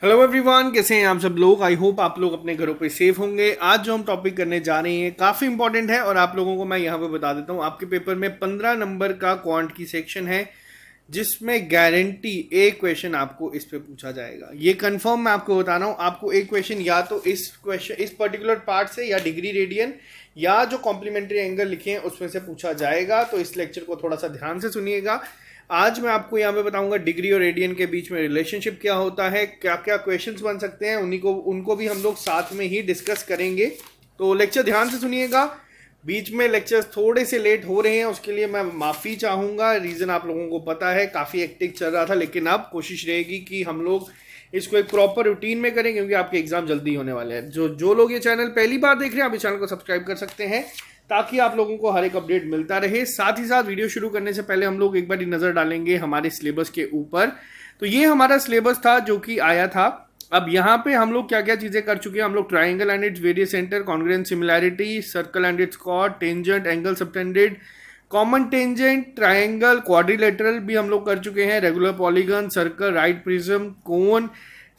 Hello everyone, कैसे हैं आप सब लोग। आई होप आप लोग अपने घरों पे सेफ होंगे। आज जो हम टॉपिक करने जा रहे हैं काफ़ी इंपॉर्टेंट है और आप लोगों को मैं यहाँ पे बता देता हूँ। आपके पेपर में 15 नंबर का क्वांट की सेक्शन है जिसमें गारंटी एक क्वेश्चन आपको इस पे पूछा जाएगा। ये कंफर्म मैं आपको बता रहा हूँ। आपको एक क्वेश्चन या तो इस पर्टिकुलर पार्ट से या डिग्री रेडियन या जो कॉम्प्लीमेंट्री एंगल लिखे हैं उसमें से पूछा जाएगा। तो इस लेक्चर को थोड़ा सा ध्यान से सुनिएगा। आज मैं आपको यहाँ पे बताऊंगा डिग्री और रेडियन के बीच में रिलेशनशिप क्या होता है, क्या क्या क्वेश्चंस बन सकते हैं, उनको भी हम लोग साथ में ही डिस्कस करेंगे। तो लेक्चर ध्यान से सुनिएगा। बीच में लेक्चर्स थोड़े से लेट हो रहे हैं, उसके लिए मैं माफ़ी चाहूँगा। रीज़न आप लोगों को पता है, काफ़ी एक्टिव चल रहा था, लेकिन अब कोशिश रहेगी कि हम लोग इसको एक प्रॉपर रूटीन में करें क्योंकि आपके एग्जाम जल्दी होने वाले हैं। जो लोग ये चैनल पहली बार देख रहे हैं आप इस चैनल को सब्सक्राइब कर सकते हैं ताकि आप लोगों को हर एक अपडेट मिलता रहे। साथ ही साथ वीडियो शुरू करने से पहले हम लोग एक बार नज़र डालेंगे हमारे सिलेबस के ऊपर। तो ये हमारा सिलेबस था जो कि आया था। अब यहाँ पे हम लोग क्या क्या चीज़ें कर चुके हैं। हम लोग triangle and its various centre, congruent similarity, circle and its chord, tangent, angle subtended, common tangent, triangle, quadrilateral भी हम लोग कर चुके हैं, regular polygon, circle, right prism, cone,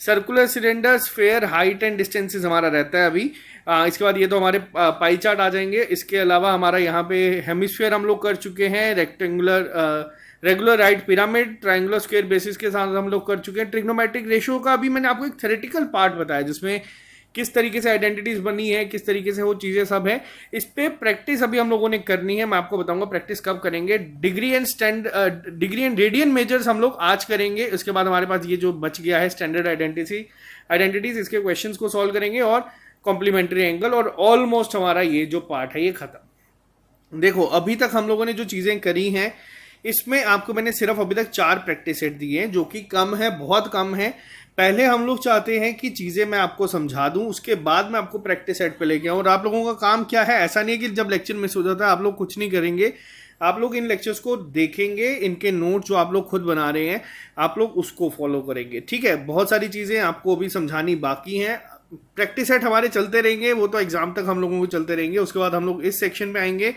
circular cylinder, sphere, height and distances हमारा रहता है अभी। इसके बाद ये तो हमारे पाई चार्ट आ जाएंगे। इसके अलावा हमारा यहाँ पे हेमिस्फीयर हम लोग कर चुके हैं, rectangular regular right pyramid, triangular square basis के साथ हम लोग कर चुके हैं। ट्रिग्नोमेट्रिक रेशियो का अभी मैंने आपको एक थ्योरेटिकल पार्ट बताया जिसमें किस तरीके से आइडेंटिटीज बनी है, किस तरीके से वो चीज़ें सब है। इस पे प्रैक्टिस अभी हम लोगों ने करनी है। मैं आपको बताऊंगा प्रैक्टिस कब करेंगे। डिग्री एंड रेडियन मेजर्स हम लोग आज करेंगे। उसके बाद हमारे पास ये जो बच गया है स्टैंडर्ड आइडेंटिटीज, इसके क्वेश्चंस को सॉल्व करेंगे और कॉम्प्लीमेंट्री एंगल, और ऑलमोस्ट हमारा ये जो पार्ट है ये खत्म। देखो अभी तक हम लोगों ने जो चीज़ें करी हैं इसमें आपको मैंने सिर्फ अभी तक 4 प्रैक्टिस सेट दिए हैं जो कि कम है, बहुत कम है। पहले हम लोग चाहते हैं कि चीज़ें मैं आपको समझा दूं, उसके बाद मैं आपको प्रैक्टिस सेट पे लेके आऊँ। और आप लोगों का काम क्या है, ऐसा नहीं है कि जब लेक्चर मिस हो जाता है आप लोग कुछ नहीं करेंगे। आप लोग इन लेक्चर्स को देखेंगे, इनके नोट जो आप लोग खुद बना रहे हैं आप लोग उसको फॉलो करेंगे। ठीक है, बहुत सारी चीज़ें आपको अभी समझानी बाकी हैं। प्रैक्टिस सेट हमारे चलते रहेंगे, वो तो एग्जाम तक हम लोगों को चलते रहेंगे। उसके बाद हम लोग इस सेक्शन में आएंगे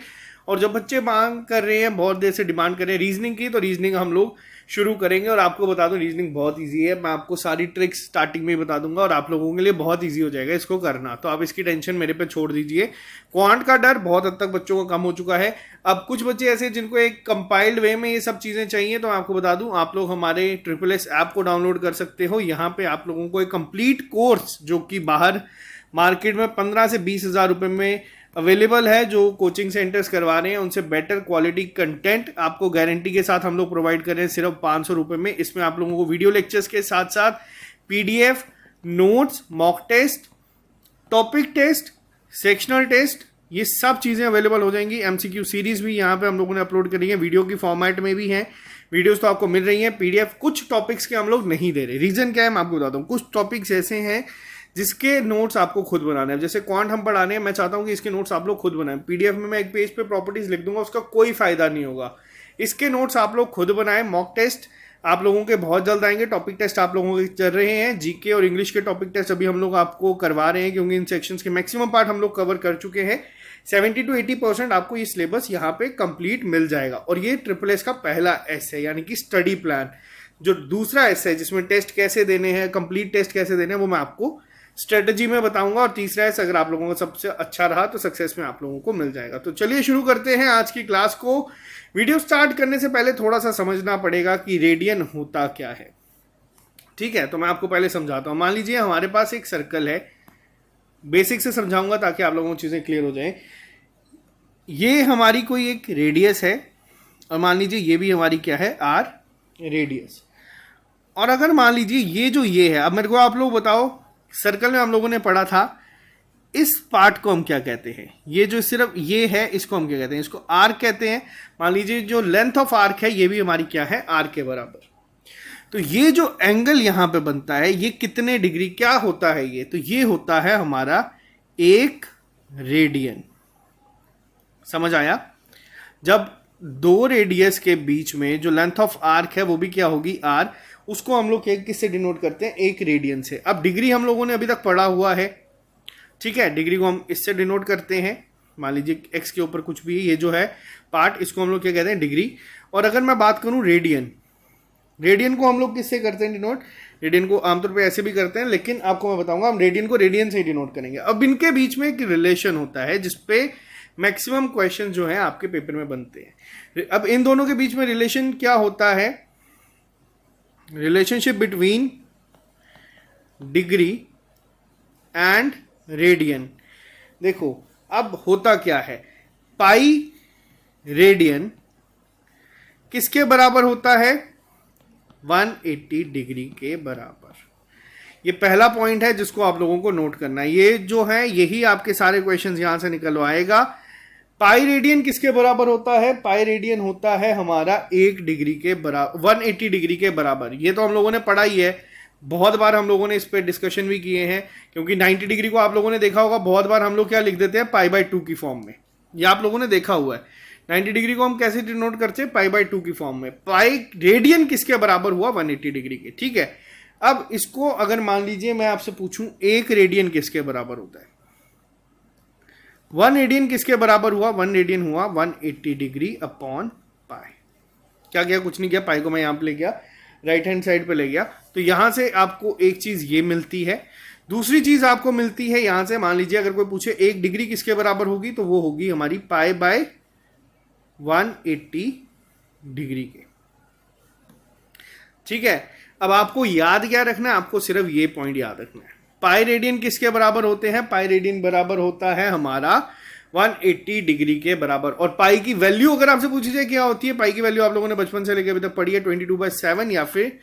और जब बच्चे मांग कर रहे हैं, बहुत देर से डिमांड कर रहे हैं रीजनिंग की, तो रीजनिंग हम लोग शुरू करेंगे। और आपको बता दूं रीजनिंग बहुत इजी है, मैं आपको सारी ट्रिक्स स्टार्टिंग में ही बता दूंगा और आप लोगों के लिए बहुत इजी हो जाएगा इसको करना। तो आप इसकी टेंशन मेरे पे छोड़ दीजिए। क्वांट का डर बहुत हद तक बच्चों का कम हो चुका है। अब कुछ बच्चे ऐसे जिनको एक कंपाइल्ड वे में ये सब चीज़ें चाहिए, तो मैं आपको बता दूं आप लोग हमारे SSS ऐप को डाउनलोड कर सकते हो। यहाँ पे आप लोगों को एक कंप्लीट कोर्स जो कि बाहर मार्केट में 15 से 20 हज़ार रुपये में अवेलेबल है, जो कोचिंग सेंटर्स करवा रहे हैं उनसे बेटर क्वालिटी कंटेंट आपको गारंटी के साथ हम लोग प्रोवाइड कर रहे हैं सिर्फ 500 रुपये में। इसमें आप लोगों को वीडियो लेक्चर्स के साथ साथ PDF, notes, mock test, topic test, sectional test, ये सब चीज़ें अवेलेबल हो जाएंगी। MCQ सीरीज भी यहाँ पे हम लोगों ने अपलोड करी है, वीडियो की फॉर्मेट में भी है। वीडियोस तो आपको मिल रही हैं, PDF कुछ टॉपिक्स के हम लोग नहीं दे रहे। रीज़न क्या है मैं आपको बताता हूँ। कुछ टॉपिक्स ऐसे हैं जिसके नोट्स आपको खुद बनाने हैं। जैसे क्वांट हम पढ़ाने हैं, मैं चाहता हूँ कि इसके नोट्स आप लोग खुद बनाएं। PDF में मैं एक पेज पे प्रॉपर्टीज लिख दूंगा, उसका कोई फायदा नहीं होगा। इसके नोट्स आप लोग खुद बनाएं। मॉक टेस्ट आप लोगों के बहुत जल्द आएंगे। टॉपिक टेस्ट आप लोगों के चल रहे हैं। GK और इंग्लिश के टॉपिक टेस्ट अभी हम लोग आपको करवा रहे हैं क्योंकि इन सेक्शंस के मैक्सिमम पार्ट हम लोग कवर कर चुके हैं। 70 to 80% आपको ये सिलेबस यहाँ पे कंप्लीट मिल जाएगा। और ये SSS का पहला S है, यानी कि स्टडी प्लान। जो दूसरा S है जिसमें टेस्ट कैसे देने हैं, कंप्लीट टेस्ट कैसे देने हैं, वो मैं आपको स्ट्रेटजी में बताऊंगा। और तीसरा है अगर आप लोगों का सबसे अच्छा रहा तो सक्सेस में आप लोगों को मिल जाएगा। तो चलिए शुरू करते हैं आज की क्लास को। वीडियो स्टार्ट करने से पहले थोड़ा सा समझना पड़ेगा कि रेडियन होता क्या है। ठीक है, तो मैं आपको पहले समझाता हूँ। मान लीजिए हमारे पास एक सर्कल है, बेसिक से समझाऊंगा ताकि आप लोगों को चीज़ें क्लियर हो जाएं। ये हमारी कोई एक रेडियस है और मान लीजिए ये भी हमारी क्या है, R रेडियस। और अगर मान लीजिए ये जो ये है, अब मेरे को आप लोग बताओ, सर्कल में हम लोगों ने पढ़ा था इस पार्ट को हम क्या कहते हैं। ये जो सिर्फ ये है इसको हम क्या कहते हैं, इसको आर्क कहते हैं। मान लीजिए जो लेंथ ऑफ आर्क है ये भी हमारी क्या है, आर्क के बराबर। तो ये जो एंगल यहां पे बनता है ये कितने डिग्री क्या होता है, ये तो ये होता है हमारा 1 रेडियन। समझ आया। जब 2 रेडियस के बीच में जो लेंथ ऑफ आर्क है वो भी क्या होगी, R, उसको हम लोग किससे डिनोट करते हैं, 1 रेडियन से। अब डिग्री हम लोगों ने अभी तक पढ़ा हुआ है, ठीक है। डिग्री को हम इससे डिनोट करते हैं। मान लीजिए x के ऊपर कुछ भी ये जो है पार्ट, इसको हम लोग क्या कहते हैं, डिग्री। और अगर मैं बात करूं रेडियन, रेडियन को हम लोग किससे करते हैं डिनोट? रेडियन को आमतौर पे ऐसे भी करते हैं, लेकिन आपको मैं बताऊंगा हम रेडियन को रेडियन से ही डिनोट करेंगे। अब इनके बीच में एक रिलेशन होता है जिसपे मैक्सिमम क्वेश्चन जो है आपके पेपर में बनते हैं। अब इन दोनों के बीच में रिलेशन क्या होता है? Relationship between degree and radian. देखो अब होता क्या है, पाई रेडियन किसके बराबर होता है? 180 डिग्री के बराबर। ये पहला पॉइंट है जिसको आप लोगों को नोट करना है। ये जो है यही आपके सारे क्वेश्चंस यहां से निकलवाएगा। पाई रेडियन किसके बराबर होता है? पाई रेडियन होता है हमारा 1 डिग्री के बराबर, 180 डिग्री के बराबर। ये तो हम लोगों ने पढ़ा ही है, बहुत बार हम लोगों ने इस पर डिस्कशन भी किए हैं, क्योंकि 90 डिग्री को आप लोगों ने देखा होगा, बहुत बार हम लोग क्या लिख देते हैं? पाई बाय 2 की फॉर्म में। ये आप लोगों ने देखा हुआ है। 90 डिग्री को हम कैसे डिनोट करते हैं? पाई बाय 2 की फॉर्म में। पाई रेडियन किसके बराबर हुआ? 180 डिग्री के। ठीक है, अब इसको अगर मान लीजिए मैं आपसे पूछूं 1 रेडियन किसके बराबर होता है? 1 रेडियन किसके बराबर हुआ? 1 रेडियन हुआ 180 डिग्री अपॉन पाई। क्या किया? कुछ नहीं किया, पाई को मैं यहां पे ले गया, राइट हैंड साइड पे ले गया, तो यहां से आपको एक चीज ये मिलती है। दूसरी चीज आपको मिलती है यहां से, मान लीजिए अगर कोई पूछे 1 डिग्री किसके बराबर होगी, तो वो होगी हमारी पाई बाय 180 डिग्री के। ठीक है, अब आपको याद क्या रखना है? आपको सिर्फ ये पॉइंट याद रखना है। पाई रेडियन किसके बराबर होते हैं? पाई रेडियन बराबर होता है हमारा 180 डिग्री के बराबर। और पाई की वैल्यू अगर आपसे पूछी जाए क्या होती है, पाई की वैल्यू आप लोगों ने बचपन से लेकर अभी तक पढ़ी है, 22/7 या फिर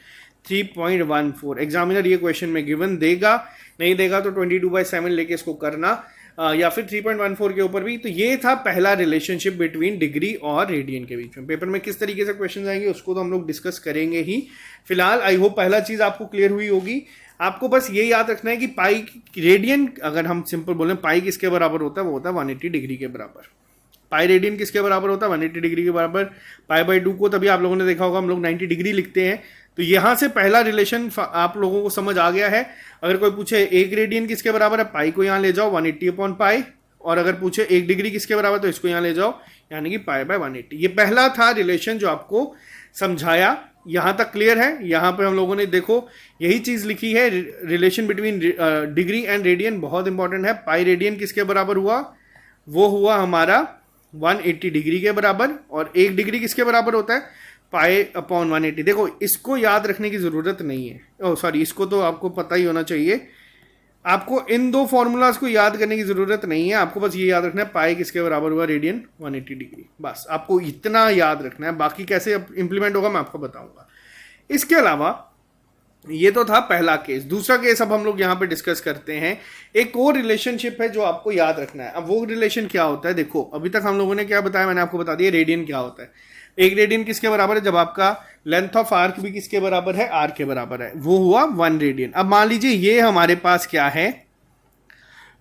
3.14। एग्जामिनर ये क्वेश्चन में गिवन देगा, नहीं देगा तो 22/7 लेके इसको करना, या फिर 3.14 के ऊपर भी। तो ये था पहला रिलेशनशिप बिटवीन डिग्री और रेडियन के बीच में। पेपर में किस तरीके से क्वेश्चन आएंगे उसको तो हम लोग डिस्कस करेंगे ही। फिलहाल आई होप पहला चीज आपको क्लियर हुई होगी। आपको बस ये याद रखना है कि पाई रेडियन, अगर हम सिंपल बोलें पाई किसके बराबर होता है, वो होता है 180 डिग्री के बराबर। पाई रेडियन किसके बराबर होता है? 180 डिग्री के बराबर। पाई बाय 2 को तभी आप लोगों ने देखा होगा हम लोग 90 डिग्री लिखते हैं। तो यहां से पहला रिलेशन आप लोगों को समझ आ गया है। अगर कोई पूछे 1 रेडियन किसके बराबर है, पाई को यहां ले जाओ 180 अपॉन पाई, और अगर पूछे 1 डिग्री किसके बराबर, तो इसको यहां ले जाओ, यानी कि पाई बाय 180। ये पहला था रिलेशन जो आपको समझाया। यहां तक क्लियर है? यहां पे हम लोगों ने देखो यही चीज लिखी है, relation between degree and radian बहुत इंपॉर्टेंट है। पाई रेडियन किसके बराबर हुआ? वो हुआ हमारा 180 डिग्री के बराबर। और 1 डिग्री किसके बराबर होता है? Pi upon 180। देखो इसको याद रखने की जरूरत नहीं है, ओह सॉरी, इसको तो आपको पता ही होना चाहिए। आपको इन दो फॉर्मूलाज को याद करने की जरूरत नहीं है, आपको बस ये याद रखना है पाई किसके बराबर हुआ? Radian 180 degree. बस आपको इतना याद रखना है, बाकी कैसे इंप्लीमेंट होगा मैं आपको बताऊंगा। इसके अलावा ये तो था पहला केस। दूसरा केस अब हम लोग यहाँ पे डिस्कस करते हैं। एक और रिलेशनशिप है जो आपको याद रखना है। अब वो रिलेशन क्या होता है? देखो अभी तक हम लोगों ने क्या बताया, मैंने आपको बता दिया रेडियन क्या होता है। 1 रेडियन किसके बराबर है? जब आपका लेंथ ऑफ आर्क भी किसके बराबर है? आर के बराबर है, वो हुआ 1 रेडियन। अब मान लीजिए ये हमारे पास क्या है,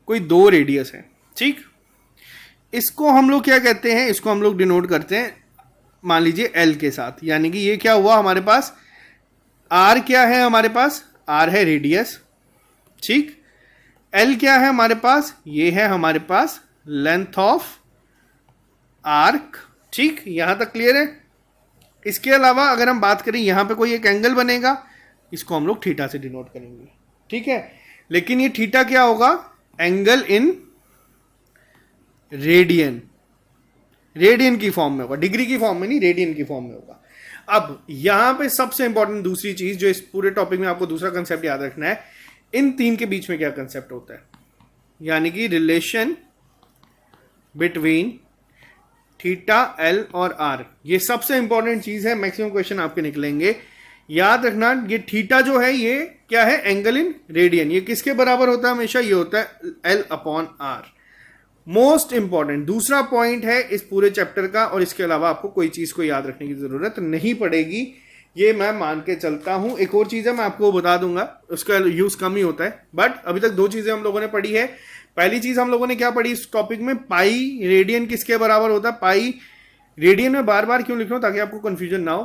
कोई 2 रेडियस है। ठीक, इसको हम लोग क्या कहते हैं? इसको हम लोग डिनोट करते हैं मान लीजिए एल के साथ। यानी कि ये क्या हुआ हमारे पास? आर क्या है हमारे पास? आर है रेडियस। ठीक, एल क्या है हमारे पास? ये है हमारे पास लेंथ ऑफ आर्क। ठीक, यहां तक क्लियर है? इसके अलावा अगर हम बात करें, यहां पे कोई एक एंगल बनेगा, इसको हम लोग थीटा से डिनोट करेंगे। ठीक है, लेकिन ये थीटा क्या होगा? एंगल इन रेडियन, रेडियन की फॉर्म में होगा, डिग्री की फॉर्म में नहीं, रेडियन की फॉर्म में होगा। अब यहां पे सबसे इंपॉर्टेंट दूसरी चीज जो इस पूरे टॉपिक में आपको दूसरा कंसेप्ट याद रखना है, इन तीन के बीच में क्या कंसेप्ट होता है, यानी कि रिलेशन बिटवीन थीटा, एल और आर। ये सबसे इंपॉर्टेंट चीज है, मैक्सिमम क्वेश्चन आपके निकलेंगे। याद रखना ये थीटा जो है ये क्या है? Angle in radian. ये किसके बराबर होता है? हमेशा ये होता है L upon R. Most important दूसरा पॉइंट है इस पूरे चैप्टर का, और इसके अलावा आपको कोई चीज को याद रखने की जरूरत नहीं पड़ेगी, ये मैं मान के चलता हूं। एक और चीज है मैं आपको बता दूंगा, उसका यूज कम ही होता है, बट अभी तक 2 चीजें हम लोगों ने पढ़ी है। पहली चीज हम लोगों ने क्या पढ़ी इस टॉपिक में? पाई रेडियन किसके बराबर होता है? पाई रेडियन में बार बार क्यों लिख रहा हूं? ताकि आपको कंफ्यूजन ना हो।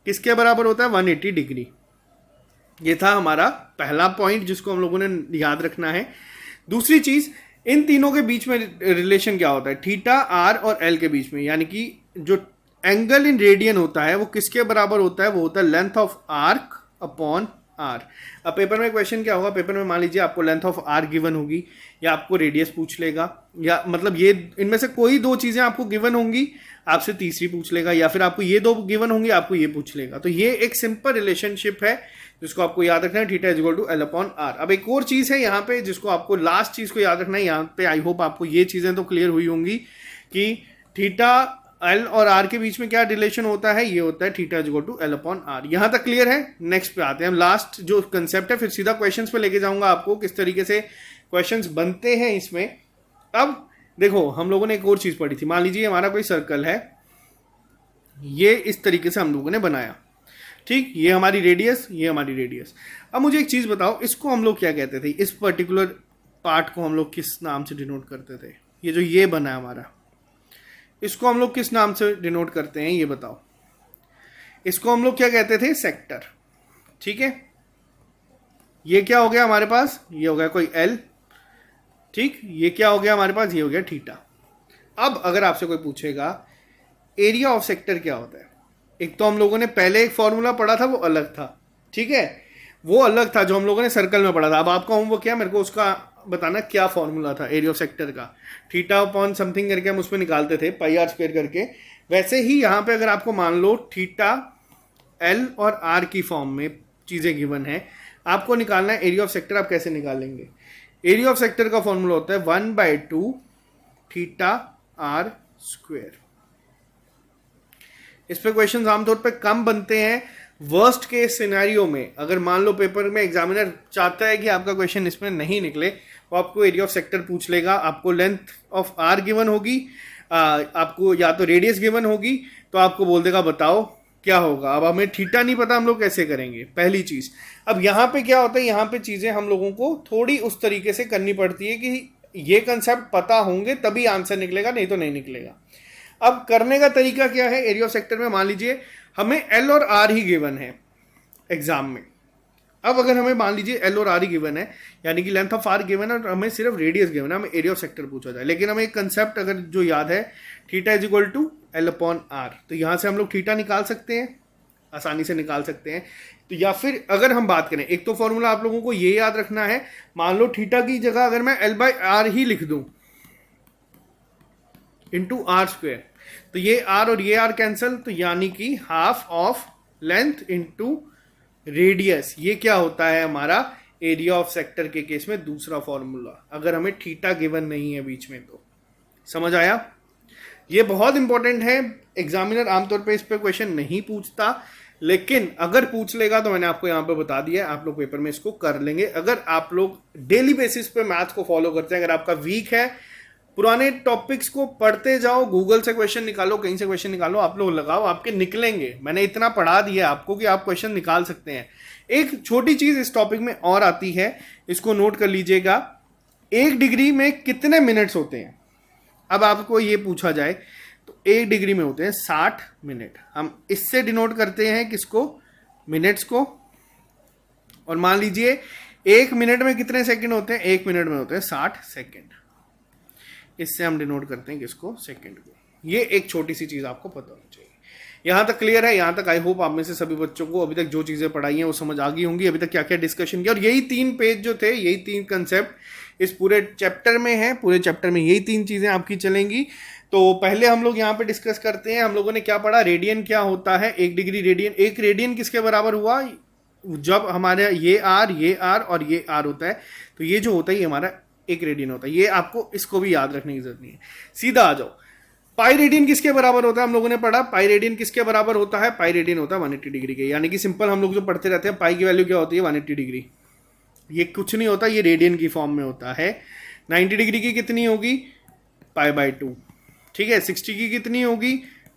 किसके बराबर होता है? 180 डिग्री। ये था हमारा पहला पॉइंट जिसको हम लोगों ने याद रखना है। दूसरी चीज, इन तीनों के बीच में रिलेशन क्या होता है? थीटा, आर और एल के बीच में, यानी कि जो एंगल इन रेडियन होता है वो किसके बराबर होता है, वो होता है length of arc upon R. अब पेपर में क्वेश्चन क्या होगा, पेपर में मान लीजिए आपको लेंथ ऑफ आर गिवन होगी या आपको रेडियस पूछ लेगा, या मतलब ये इनमें से कोई दो चीजें आपको गिवन होंगी, आपसे तीसरी पूछ लेगा, या फिर आपको ये दो गिवन होंगी आपको ये पूछ लेगा। तो ये एक सिंपल रिलेशनशिप है जिसको आपको याद रखना है, theta is equal to L upon R. अब एक और चीज है यहाँ पे जिसको आपको लास्ट चीज को याद रखना है यहाँ पे। आई होप आपको ये चीजें तो क्लियर हुई होंगी कि थीटा एल और आर के बीच में क्या रिलेशन होता है, ये होता है theta is equal to L upon R. यहां तक क्लियर है। नेक्स्ट पे आते हैं हम, लास्ट जो कंसेप्ट है, फिर सीधा क्वेश्चंस पे लेके जाऊंगा आपको किस तरीके से क्वेश्चंस बनते हैं इसमें। अब देखो हम लोगों ने एक और चीज पढ़ी थी, मान लीजिए हमारा कोई सर्कल है, ये इस तरीके से हम लोगों ने बनाया, ठीक, ये हमारी रेडियस, ये हमारी रेडियस। अब मुझे एक चीज बताओ, इसको हम लोग क्या कहते थे, इस पर्टिकुलर पार्ट को हम लोग किस नाम से डिनोट करते थे, ये जो ये बना है हमारा, इसको हम लोग किस नाम से डिनोट करते हैं ये बताओ। इसको हम लोग क्या कहते थे, सेक्टर, ठीक है। ये क्या हो गया हमारे पास, ये हो गया कोई एल, ठीक, ये क्या हो गया हमारे पास, ये हो गया थीटा। अब अगर आपसे कोई पूछेगा एरिया ऑफ सेक्टर क्या होता है, एक तो हम लोगों ने पहले एक फॉर्मूला पढ़ा था वो अलग था, ठीक है, वो अलग था जो हम लोगों ने सर्कल में पढ़ा था। अब आपका होमवर्क क्या, मेरे को उसका बताना क्या फॉर्मूला था एरिया ऑफ सेक्टर का। थीटा अपॉन समथिंग करके हम उसमें निकालते थे, पाई आर स्क्वायर करके। वैसे ही यहाँ पे अगर आपको मान लो थीटा एल और आर की फॉर्म में चीज़ें गिवन है, आपको निकालना है एरिया ऑफ सेक्टर। आप कैसे निकालेंगे, एरिया ऑफ सेक्टर का फॉर्मूला होता है 1/2 थीटा आर स्क्वायर। इस पे क्वेश्चन आमतौर पे कम बनते हैं। वर्स्ट केस सिनेरियो में अगर मान लो पेपर में एग्जामिनर चाहता है कि आपका क्वेश्चन इसमें नहीं निकले, वो आपको एरिया ऑफ सेक्टर पूछ लेगा, आपको लेंथ ऑफ आर गिवन होगी, आपको या तो रेडियस गिवन होगी, तो आपको बोल देगा बताओ क्या होगा। अब हमें थीटा नहीं पता, हम लोग कैसे करेंगे, पहली चीज। अब यहाँ पे क्या होता है, यहाँ पे चीजें हम लोगों को थोड़ी उस तरीके से करनी पड़ती है कि ये कंसेप्ट पता होंगे तभी आंसर निकलेगा, नहीं तो नहीं निकलेगा। अब करने का तरीका क्या है, एरिया ऑफ सेक्टर में मान लीजिए हमें एल और आर ही गिवन है एग्जाम में। अब अगर हमें मान लीजिए एल और आर ही गिवन है, यानी कि लेंथ ऑफ आर गिवन है और हमें सिर्फ रेडियस गिवन है, हमें एरिया ऑफ सेक्टर पूछा जाए, लेकिन हमें एक कंसेप्ट अगर जो याद है, theta is equal to L upon R, तो यहां से हम लोग थीटा निकाल सकते हैं, आसानी से निकाल सकते हैं। तो या फिर अगर हम बात करें, एक तो फॉर्मूला आप लोगों को ये याद रखना है, मान लो थीटा की जगह अगर मैं एल बाई आर ही लिख दूं इंटू आर स्क्वायर, तो ये आर और ये आर कैंसिल, तो यानी कि half of length into radius, ये क्या होता है हमारा एरिया ऑफ सेक्टर के केस में दूसरा फॉर्मूला, अगर हमें थीटा गिवन नहीं है बीच में। तो समझ आया, ये बहुत इंपॉर्टेंट है। एग्जामिनर आमतौर पे इस पे क्वेश्चन नहीं पूछता, लेकिन अगर पूछ लेगा तो मैंने आपको यहाँ पे बता दिया, आप लोग पेपर में इसको कर लेंगे। अगर आप लोग डेली बेसिस पे मैथ को फॉलो करते हैं, अगर आपका वीक है, पुराने टॉपिक्स को पढ़ते जाओ, गूगल से क्वेश्चन निकालो, कहीं से क्वेश्चन निकालो, आप लोग लगाओ, आपके निकलेंगे। मैंने इतना पढ़ा दिया आपको कि आप क्वेश्चन निकाल सकते हैं। एक छोटी चीज इस टॉपिक में और आती है, इसको नोट कर लीजिएगा, 1 डिग्री में कितने मिनट्स होते हैं। अब आपको ये पूछा जाए तो 1 डिग्री में होते हैं 60 मिनट। हम इससे डिनोट करते हैं किसको, मिनट्स को। और मान लीजिए 1 मिनट में कितने सेकंड होते हैं, 1 मिनट में होते हैं 60 सेकंड। इससे हम डिनोट करते हैं किसको, सेकंड को। ये एक छोटी सी चीज आपको पता होनी चाहिए। यहां तक क्लियर है, यहां तक आई होप आप में से सभी बच्चों को अभी तक जो चीजें पढ़ाई हैं वो समझ आ गई होंगी, अभी तक क्या क्या डिस्कशन किया। और यही 3 पेज जो थे, यही 3 कंसेप्ट इस पूरे चैप्टर में है, पूरे चैप्टर में यही 3 चीजें आपकी चलेंगी। तो पहले हम लोग यहाँ पे डिस्कस करते हैं, हम लोगों ने क्या पढ़ा, रेडियन क्या होता है, 1 डिग्री रेडियन। एक रेडियन किसके बराबर हुआ, जब हमारे ये आर और ये आर होता है, तो ये जो होता है ये हमारा 1 रेडियन होता है। ये आपको इसको भी याद रखने की जरूरत नहीं है। सीधा आ जाओ, पाई रेडियन किसके बराबर होता है, हम लोगों ने पढ़ा पाई रेडियन किसके बराबर होता है, पाई रेडियन होता है 180 डिग्री के। यानी कि सिंपल हम लोग जो पढ़ते रहते हैं, पाई की वैल्यू क्या होती है 180 डिग्री। ये कुछ नहीं होता, ये रेडियन की फॉर्म में होता है। 90 डिग्री की कितनी होगी, पाई बाय 2, ठीक है। 60 की कितनी होगी,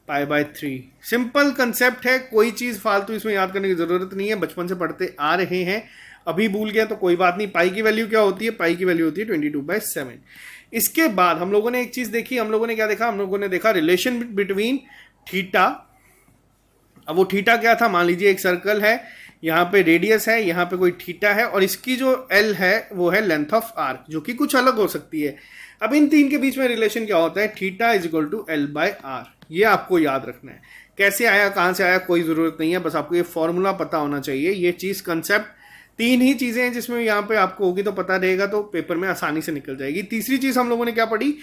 पाई बाय 3। सिंपल कंसेप्ट है, कोई चीज फालतू इसमें याद करने की जरूरत नहीं है, बचपन से पढ़ते आ रहे हैं, अभी भूल गया तो कोई बात नहीं। पाई की वैल्यू क्या होती है, पाई की वैल्यू होती है 22/7। इसके बाद हम लोगों ने एक चीज देखी, हम लोगों ने क्या देखा, हम लोगों ने देखा रिलेशन बिटवीन थीटा। अब वो थीटा क्या था, मान लीजिए एक सर्कल है, यहाँ पे रेडियस है, यहाँ पे कोई थीटा है, और इसकी जो एल है वो है लेंथ ऑफ आर्क, जो कि कुछ अलग हो सकती है। अब इन 3 के बीच में रिलेशन क्या होता है, theta is equal to L by R. ये आपको याद रखना है। कैसे आया, कहाँ से आया, कोई ज़रूरत नहीं है, बस आपको ये फॉर्मूला पता होना चाहिए। ये चीज़ कंसेप्ट, तीन ही चीज़ें हैं जिसमें यहाँ पे आपको होगी तो पता रहेगा, तो पेपर में आसानी से निकल जाएगी। तीसरी चीज़ हम लोगों ने क्या पढ़ी,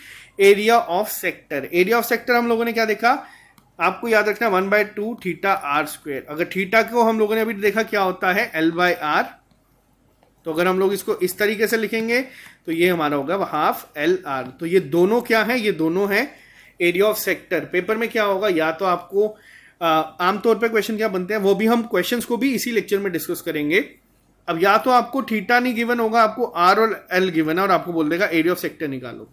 area of sector. Area of sector हम लोगों ने क्या देखा, आपको याद रखना 1/2 थीटा आर स्क्वेयर। अगर थीटा को हम लोगों ने अभी देखा क्या होता है, L/R। तो अगर हम लोग इसको इस तरीके से लिखेंगे तो ये हमारा होगा हाफ LR। तो ये दोनों क्या है, ये दोनों है एरिया ऑफ सेक्टर। पेपर में क्या होगा, या तो आपको आमतौर पे क्वेश्चन क्या बनते हैं वो भी हम क्वेश्चंस को भी इसी लेक्चर में डिस्कस करेंगे। अब या तो आपको थीटा नहीं गिवन होगा, आपको आर और एल गिवन है और आपको बोल देगा एरिया ऑफ सेक्टर निकालो,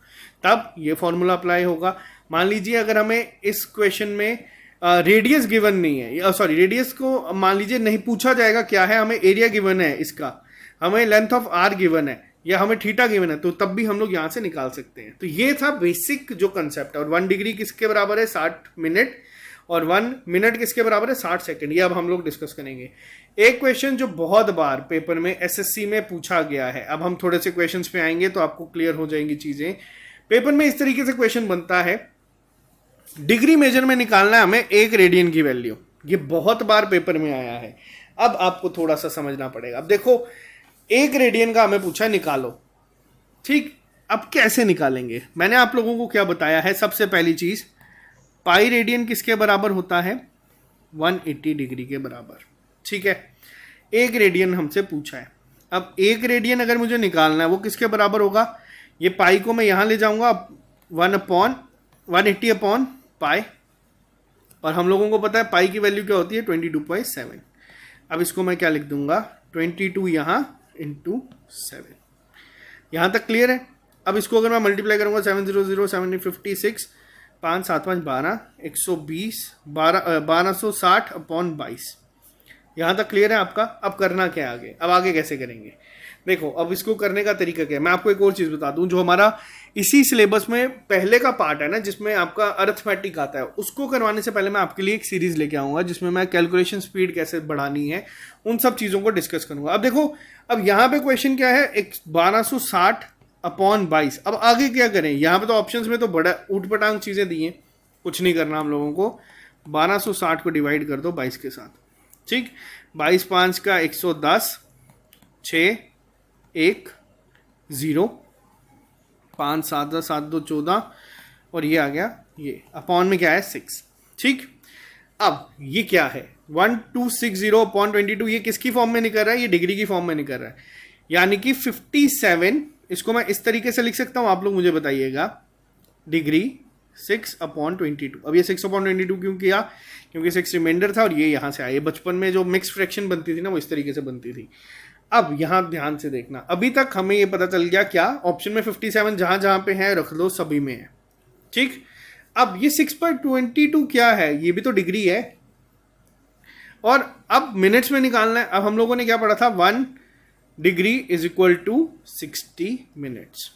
तब ये फॉर्मूला अप्लाई होगा। मान लीजिए अगर हमें इस क्वेश्चन में रेडियस गिवन नहीं है, सॉरी रेडियस को मान लीजिए नहीं पूछा जाएगा क्या है, हमें एरिया गिवन है इसका, हमें लेंथ ऑफ आर गिवन है या हमें थीटा गिवन है, तो तब भी हम लोग यहां से निकाल सकते हैं। तो ये था बेसिक जो कंसेप्ट है। और 1 डिग्री किसके बराबर है, 60 मिनट, और 1 मिनट किसके बराबर है, 60 सेकंड। ये अब हम लोग डिस्कस करेंगे। एक क्वेश्चन जो बहुत बार पेपर में एसएससी में पूछा गया है, अब हम थोड़े से क्वेश्चंस पे आएंगे तो आपको क्लियर हो जाएंगी चीजें। पेपर में इस तरीके से क्वेश्चन बनता है, डिग्री मेजर में निकालना है हमें 1 रेडियन की वैल्यू। ये बहुत बार पेपर में आया है। अब आपको थोड़ा सा समझना पड़ेगा। अब देखो 1 रेडियन का हमें पूछा निकालो, ठीक। अब कैसे निकालेंगे, मैंने आप लोगों को क्या बताया है, सबसे पहली चीज पाई रेडियन किसके बराबर होता है, 180 डिग्री के बराबर, ठीक है। 1 रेडियन हमसे पूछा है। अब 1 रेडियन अगर मुझे निकालना है वो किसके बराबर होगा, ये पाई को मैं यहां ले जाऊंगा 180 अपॉन पाई, और हम लोगों को पता है पाई की वैल्यू क्या होती है 22.7। अब इसको मैं क्या लिख दूंगा 22 यहां इंटू 7। यहां तक क्लियर है। अब इसको अगर मैं मल्टीप्लाई करूंगा 700 756 5 7 5 12 120 1260 अपॉन 22। यहां तक क्लियर है आपका। अब करना क्या है आगे, अब आगे कैसे करेंगे, देखो अब इसको करने का तरीका क्या है। मैं आपको एक और चीज बता दूं, जो हमारा इसी सिलेबस में पहले का पार्ट है ना, जिसमें आपका अरिथमेटिक आता है, उसको करवाने से पहले मैं आपके लिए एक सीरीज लेके आऊंगा जिसमें मैं कैलकुलेशन स्पीड कैसे बढ़ानी है उन सब चीजों को डिस्कस करूंगा। अब देखो, अब यहाँ पे क्वेश्चन क्या है, 1260 अपॉन 22। अब आगे क्या करें, यहाँ पे तो ऑप्शंस में तो बड़ा ऊटपटांग चीजें दी हैं, कुछ नहीं करना हम लोगों को। 1260 को डिवाइड कर दो 22 के साथ, ठीक। 22 5 का 110, 6 1 0, 5 7 7 2 14, और ये आ गया, ये अपॉन में क्या है 6, ठीक। अब ये क्या है 1260 अपॉन 22, ये किसकी फॉर्म में निकल रहा है, ये डिग्री की फॉर्म में निकल रहा है, यानी कि 57। इसको मैं इस तरीके से लिख सकता हूं, आप लोग मुझे बताइएगा, डिग्री 6 अपॉन 22। अब ये 6 अपॉन 22 क्यों किया, क्योंकि 6 रिमाइंडर था और ये यहां से आया। बचपन में जो मिक्स फ्रैक्शन बनती थी ना, वो इस तरीके से बनती थी। अब यहां ध्यान से देखना, अभी तक हमें ये पता चल गया क्या, ऑप्शन में 57 जहां जहां पे है रख लो, सभी में है, ठीक। अब ये 6/22 क्या है, ये भी तो डिग्री है, और अब मिनट्स में निकालना है। अब हम लोगों ने क्या पढ़ा था, 1 degree is equal to 60 minutes,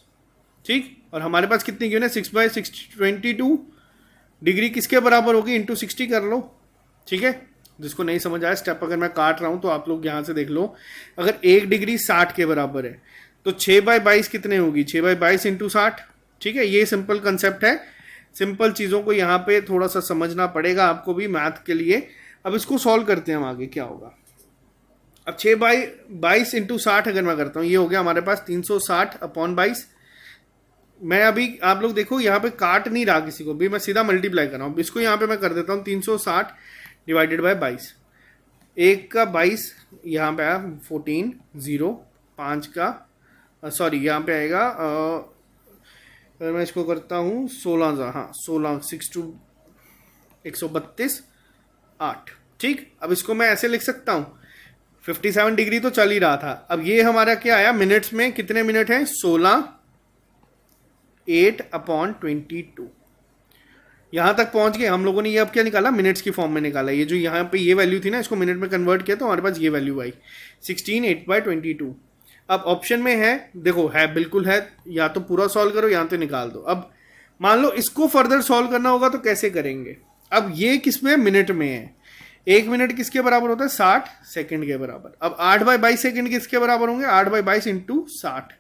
ठीक। और हमारे पास कितनी गिवन है, 6/22 डिग्री किसके बराबर होगी, इंटू 60 कर लो, ठीक है। जिसको नहीं समझ आया स्टेप अगर मैं काट रहा हूं तो आप लोग यहां से देख लो। अगर 1 डिग्री 60 के बराबर है तो 6/22 कितने होगी, 6/22 इंटू 60, ठीक है। ये सिंपल कंसेप्ट है, सिंपल चीजों को यहाँ पे थोड़ा सा समझना पड़ेगा आपको भी मैथ के लिए। अब इसको सॉल्व करते हैं हम, आगे क्या होगा। अब 6/22 इंटू 60 अगर मैं करता हूँ, ये हो गया हमारे पास 360 अपॉन 22। मैं अभी आप लोग देखो यहाँ पे काट नहीं रहा किसी को भी, मैं सीधा मल्टीप्लाई कर रहा हूँ। इसको यहाँ पे मैं कर देता हूँ 360 डिवाइडेड बाय 22। 1 का 22 यहाँ पे आया 14 0, 5 का सॉरी यहाँ पे आएगा अगर मैं इसको करता हूँ 16, हाँ 16 6 2 132 8, ठीक। अब इसको मैं ऐसे लिख सकता हूँ, 57 डिग्री तो चल ही रहा था। अब ये हमारा क्या आया मिनट्स में, कितने मिनट है 16 8 अपॉन 22। यहां तक पहुंच गए हम लोगों ने। ये अब क्या निकाला, मिनट्स की फॉर्म में निकाला। ये जो यहाँ पे ये वैल्यू थी ना, इसको मिनट में कन्वर्ट किया तो हमारे पास ये वैल्यू आई 16 8/22। अब ऑप्शन में है, देखो है बिल्कुल है, या तो पूरा सॉल्व करो या तो निकाल दो। अब मान लो इसको फर्दर सॉल्व करना होगा तो कैसे करेंगे। अब ये किसमें, मिनट में है। 1 मिनट किसके बराबर होता है, 60 सेकंड के बराबर। अब 8/22 सेकंड किसके बराबर होंगे, 8/22 इंटू 60,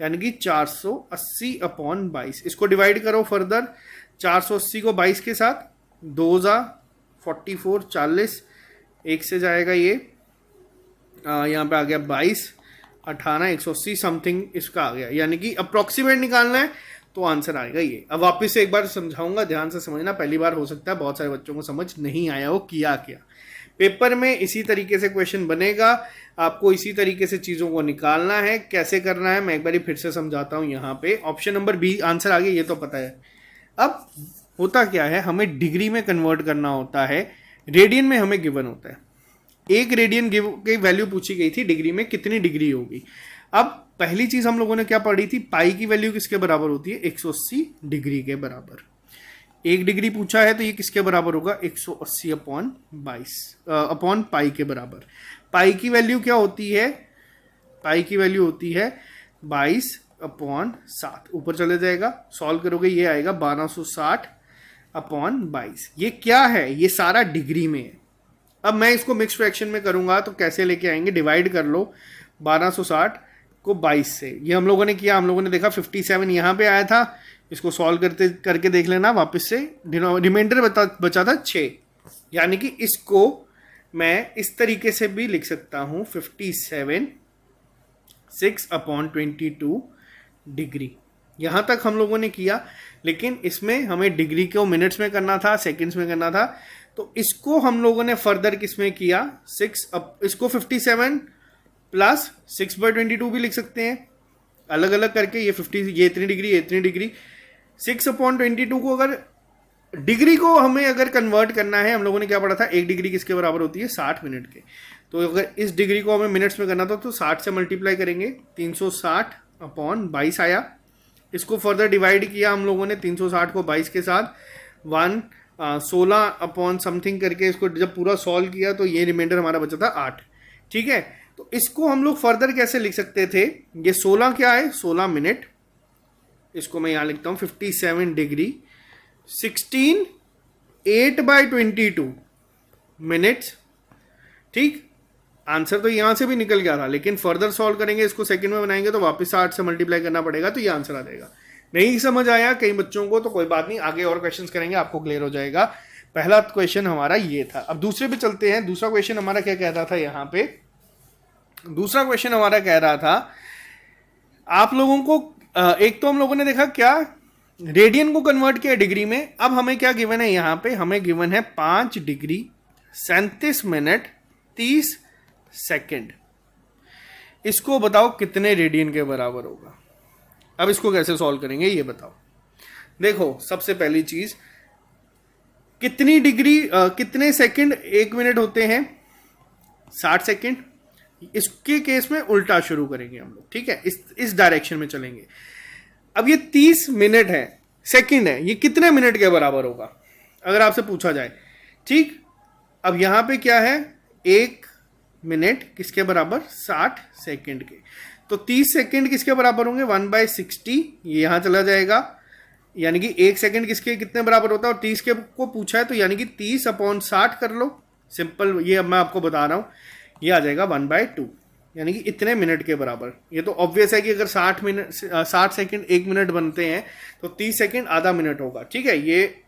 यानी कि 480 अपॉन 22। इसको डिवाइड करो फर्दर, 480 को 22 के साथ, 2 जा 44 40, एक से जाएगा ये यहाँ पे आ गया 22 18 180 समथिंग इसका आ गया, यानी कि अप्रॉक्सीमेट निकालना है तो आंसर आएगा ये। अब वापस से एक बार समझाऊंगा, ध्यान से समझना, पहली बार हो सकता है बहुत सारे बच्चों को समझ नहीं आया हो किया क्या। पेपर में इसी तरीके से क्वेश्चन बनेगा, आपको इसी तरीके से चीज़ों को निकालना है। कैसे करना है मैं एक बार फिर से समझाता हूँ। यहाँ पे ऑप्शन नंबर बी आंसर आ गया, ये तो पता है। अब होता क्या है, हमें डिग्री में कन्वर्ट करना होता है, रेडियन में हमें गिवन होता है। एक रेडियन की वैल्यू पूछी गई थी, डिग्री में कितनी डिग्री होगी। अब पहली चीज हम लोगों ने क्या पढ़ी थी, पाई की वैल्यू किसके बराबर होती है, 180 डिग्री के बराबर। 1 डिग्री पूछा है तो ये किसके बराबर होगा, 180 अपॉन 22 अपॉन पाई के बराबर। पाई की वैल्यू क्या होती है, पाई की वैल्यू होती है 22 अपॉन 7। ऊपर चले जाएगा, सॉल्व करोगे ये आएगा 1260 अपॉन 22। ये क्या है, ये सारा डिग्री में है। अब मैं इसको मिक्स फ्रैक्शन में करूंगा तो कैसे लेके आएंगे, डिवाइड कर लो 1260 को 22 से। ये हम लोगों ने किया, हम लोगों ने देखा 57 यहाँ पे आया था, इसको सॉल्व करके देख लेना वापस से। रिमाइंडर बचा था 6, यानी कि इसको मैं इस तरीके से भी लिख सकता हूँ 57 6 अपॉन 22 डिग्री। यहाँ तक हम लोगों ने किया, लेकिन इसमें हमें डिग्री को मिनट्स में करना था, सेकेंड्स में करना था, तो इसको हम लोगों ने फर्दर किसमें किया, इसको 57 प्लस 6/22 भी लिख सकते हैं अलग अलग करके। ये 50, ये इतनी डिग्री, ये इतनी डिग्री। 6/22 को अगर डिग्री को हमें अगर कन्वर्ट करना है, हम लोगों ने क्या पढ़ा था, 1 डिग्री किसके बराबर होती है, 60 मिनट के। तो अगर इस डिग्री को हमें मिनट्स में करना था तो 60 से मल्टीप्लाई करेंगे, 360 अपॉन 22 आया। इसको फर्दर डिवाइड किया हम लोगों ने 360 को 22 के साथ, 16 अपॉन समथिंग करके इसको जब पूरा सॉल्व किया तो ये रिमाइंडर हमारा बचा था 8। ठीक है, तो इसको हम लोग फर्दर कैसे लिख सकते थे, ये 16 क्या है, 16 मिनट। इसको मैं यहां लिखता हूं 57 डिग्री 16 8/22 मिनट्स। ठीक, आंसर तो यहां से भी निकल गया था, लेकिन फर्दर सॉल्व करेंगे, इसको सेकंड में बनाएंगे तो वापस 8 से मल्टीप्लाई करना पड़ेगा, तो ये आंसर आ जाएगा। नहीं समझ आया कई बच्चों को तो कोई बात नहीं, आगे और क्वेश्चंस करेंगे, आपको क्लियर हो जाएगा। पहला क्वेश्चन हमारा ये था। अब दूसरे पे चलते हैं। दूसरा क्वेश्चन हमारा क्या कह रहा था, यहाँ पे दूसरा क्वेश्चन हमारा कह रहा था आप लोगों को, एक तो हम लोगों ने देखा क्या, रेडियन को कन्वर्ट किया डिग्री में। अब हमें क्या गिवन है, यहाँ पे हमें गिवन है 5 डिग्री 37 मिनट 30 सेकेंड। इसको बताओ कितने रेडियन के बराबर होगा। अब इसको कैसे सॉल्व करेंगे ये बताओ। देखो, सबसे पहली चीज, कितनी डिग्री कितने सेकंड 1 मिनट होते हैं, 60 सेकंड। इसके केस में उल्टा शुरू करेंगे हम लोग, ठीक है, इस डायरेक्शन में चलेंगे। अब ये 30 मिनट है, सेकंड है, ये कितने मिनट के बराबर होगा अगर आपसे पूछा जाए। ठीक, अब यहां पे क्या है, 1 मिनट किसके बराबर, 60 सेकंड के। तो 30 सेकंड किसके बराबर होंगे, 1/60, ये यहां चला जाएगा, यानी कि 1 सेकंड किसके कितने बराबर होता है, और 30 के को पूछा है तो यानी कि 30 अपॉन 60 कर लो, सिंपल। ये अब मैं आपको बता रहा हूं, ये आ जाएगा 1/2, यानी कि इतने मिनट के बराबर। ये तो ऑब्वियस है कि अगर 60 सेकंड 1 मिनट बनते हैं तो 30 सेकंड आधा मिनट होगा। ठीक है, ये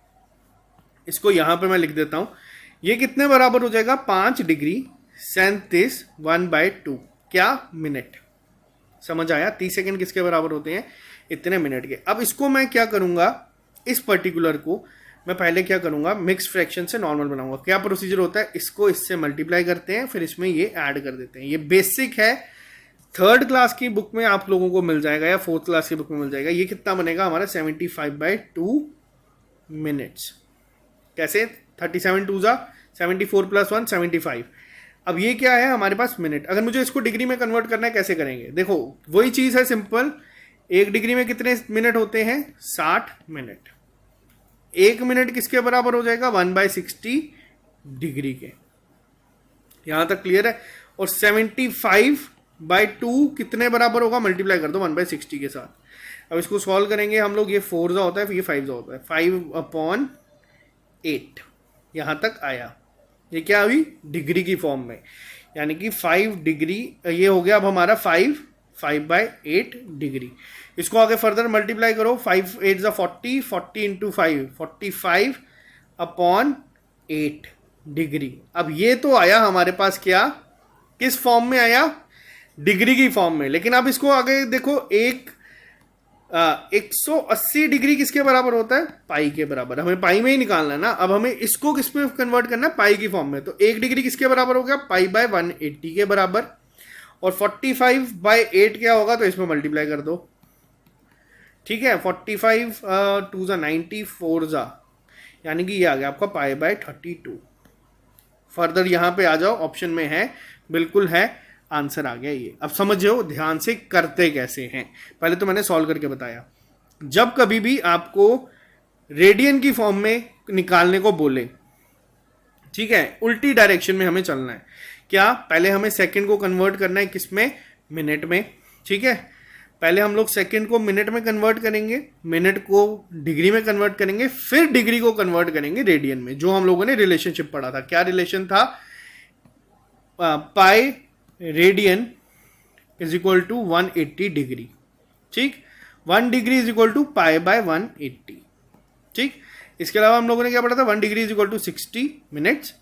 इसको यहां पे मैं लिख देता हूं, ये कितने बराबर हो जाएगा, 5 डिग्री 37 1/2 क्या मिनट। समझ आया, 30 सेकंड किसके बराबर होते हैं, इतने मिनट के। अब इसको मैं क्या करूंगा, इस पर्टिकुलर को मैं पहले क्या करूंगा, मिक्स फ्रैक्शन से नॉर्मल बनाऊंगा। क्या प्रोसीजर होता है, इसको इससे मल्टीप्लाई करते हैं, फिर इसमें ये ऐड कर देते हैं। ये बेसिक है, 3rd क्लास की बुक में आप लोगों को मिल जाएगा या 4th क्लास की बुक में मिल जाएगा। ये कितना बनेगा हमारा, 75/2 मिनट्स। कैसे, 37 2 जा 74 + 1 75। अब ये क्या है हमारे पास, मिनट। अगर मुझे इसको डिग्री में कन्वर्ट करना है, कैसे करेंगे, देखो वही चीज है, सिंपल। 1 डिग्री में कितने मिनट होते हैं, 60 मिनट। 1 मिनट किसके बराबर हो जाएगा, 1/60 डिग्री के। यहां तक क्लियर है। और 75/2 कितने बराबर होगा, मल्टीप्लाई कर दो 1/60 के साथ। अब इसको सॉल्व करेंगे हम लोग, ये 4 जा होता है, फिर ये 5 जा होता है, 5/8 यहां तक आया। ये क्या हुई, डिग्री की फॉर्म में, यानी कि 5 डिग्री, ये हो गया अब हमारा 5/8 डिग्री। इसको आगे फर्दर मल्टीप्लाई करो, 5 8 = 40, 40 × 5 45 अपॉन 8 डिग्री। अब ये तो आया हमारे पास क्या, किस फॉर्म में आया, डिग्री की फॉर्म में। लेकिन अब इसको आगे देखो, 180 डिग्री किसके बराबर होता है, पाई के बराबर। हमें पाई में ही निकालना है ना। अब हमें इसको किस में कन्वर्ट करना है, पाई की फॉर्म में। तो 1 डिग्री किसके बराबर हो गया, पाई बाय 180 के बराबर। और 45/8 क्या होगा, तो इसमें मल्टीप्लाई कर दो। ठीक है, 45 2 ज़ा 90 4 ज़ा, यानी कि ये आ गया आपका पाई बाय 32। फर्दर यहाँ पे आ जाओ, ऑप्शन में है, बिल्कुल है, आंसर आ गया ये। अब समझो ध्यान से करते कैसे हैं। पहले तो मैंने सॉल्व करके बताया। जब कभी भी आपको रेडियन की फॉर्म में निकालने को बोले, ठीक है, उल्टी डायरेक्शन में हमें चलना है। क्या, पहले हमें सेकंड को कन्वर्ट करना है किसमें, मिनट में। ठीक है, पहले हम लोग सेकंड को मिनट में कन्वर्ट करेंगे, मिनट को डिग्री में कन्वर्ट करेंगे, फिर डिग्री को कन्वर्ट करेंगे रेडियन में। जो हम लोगों ने रिलेशनशिप पढ़ा था, क्या रिलेशन था, pi radian is equal to 180 degree. ठीक, 1 degree is equal to pi by 180। ठीक, इसके अलावा हम लोगों ने क्या पढ़ा था, 1 degree is equal to 60 minutes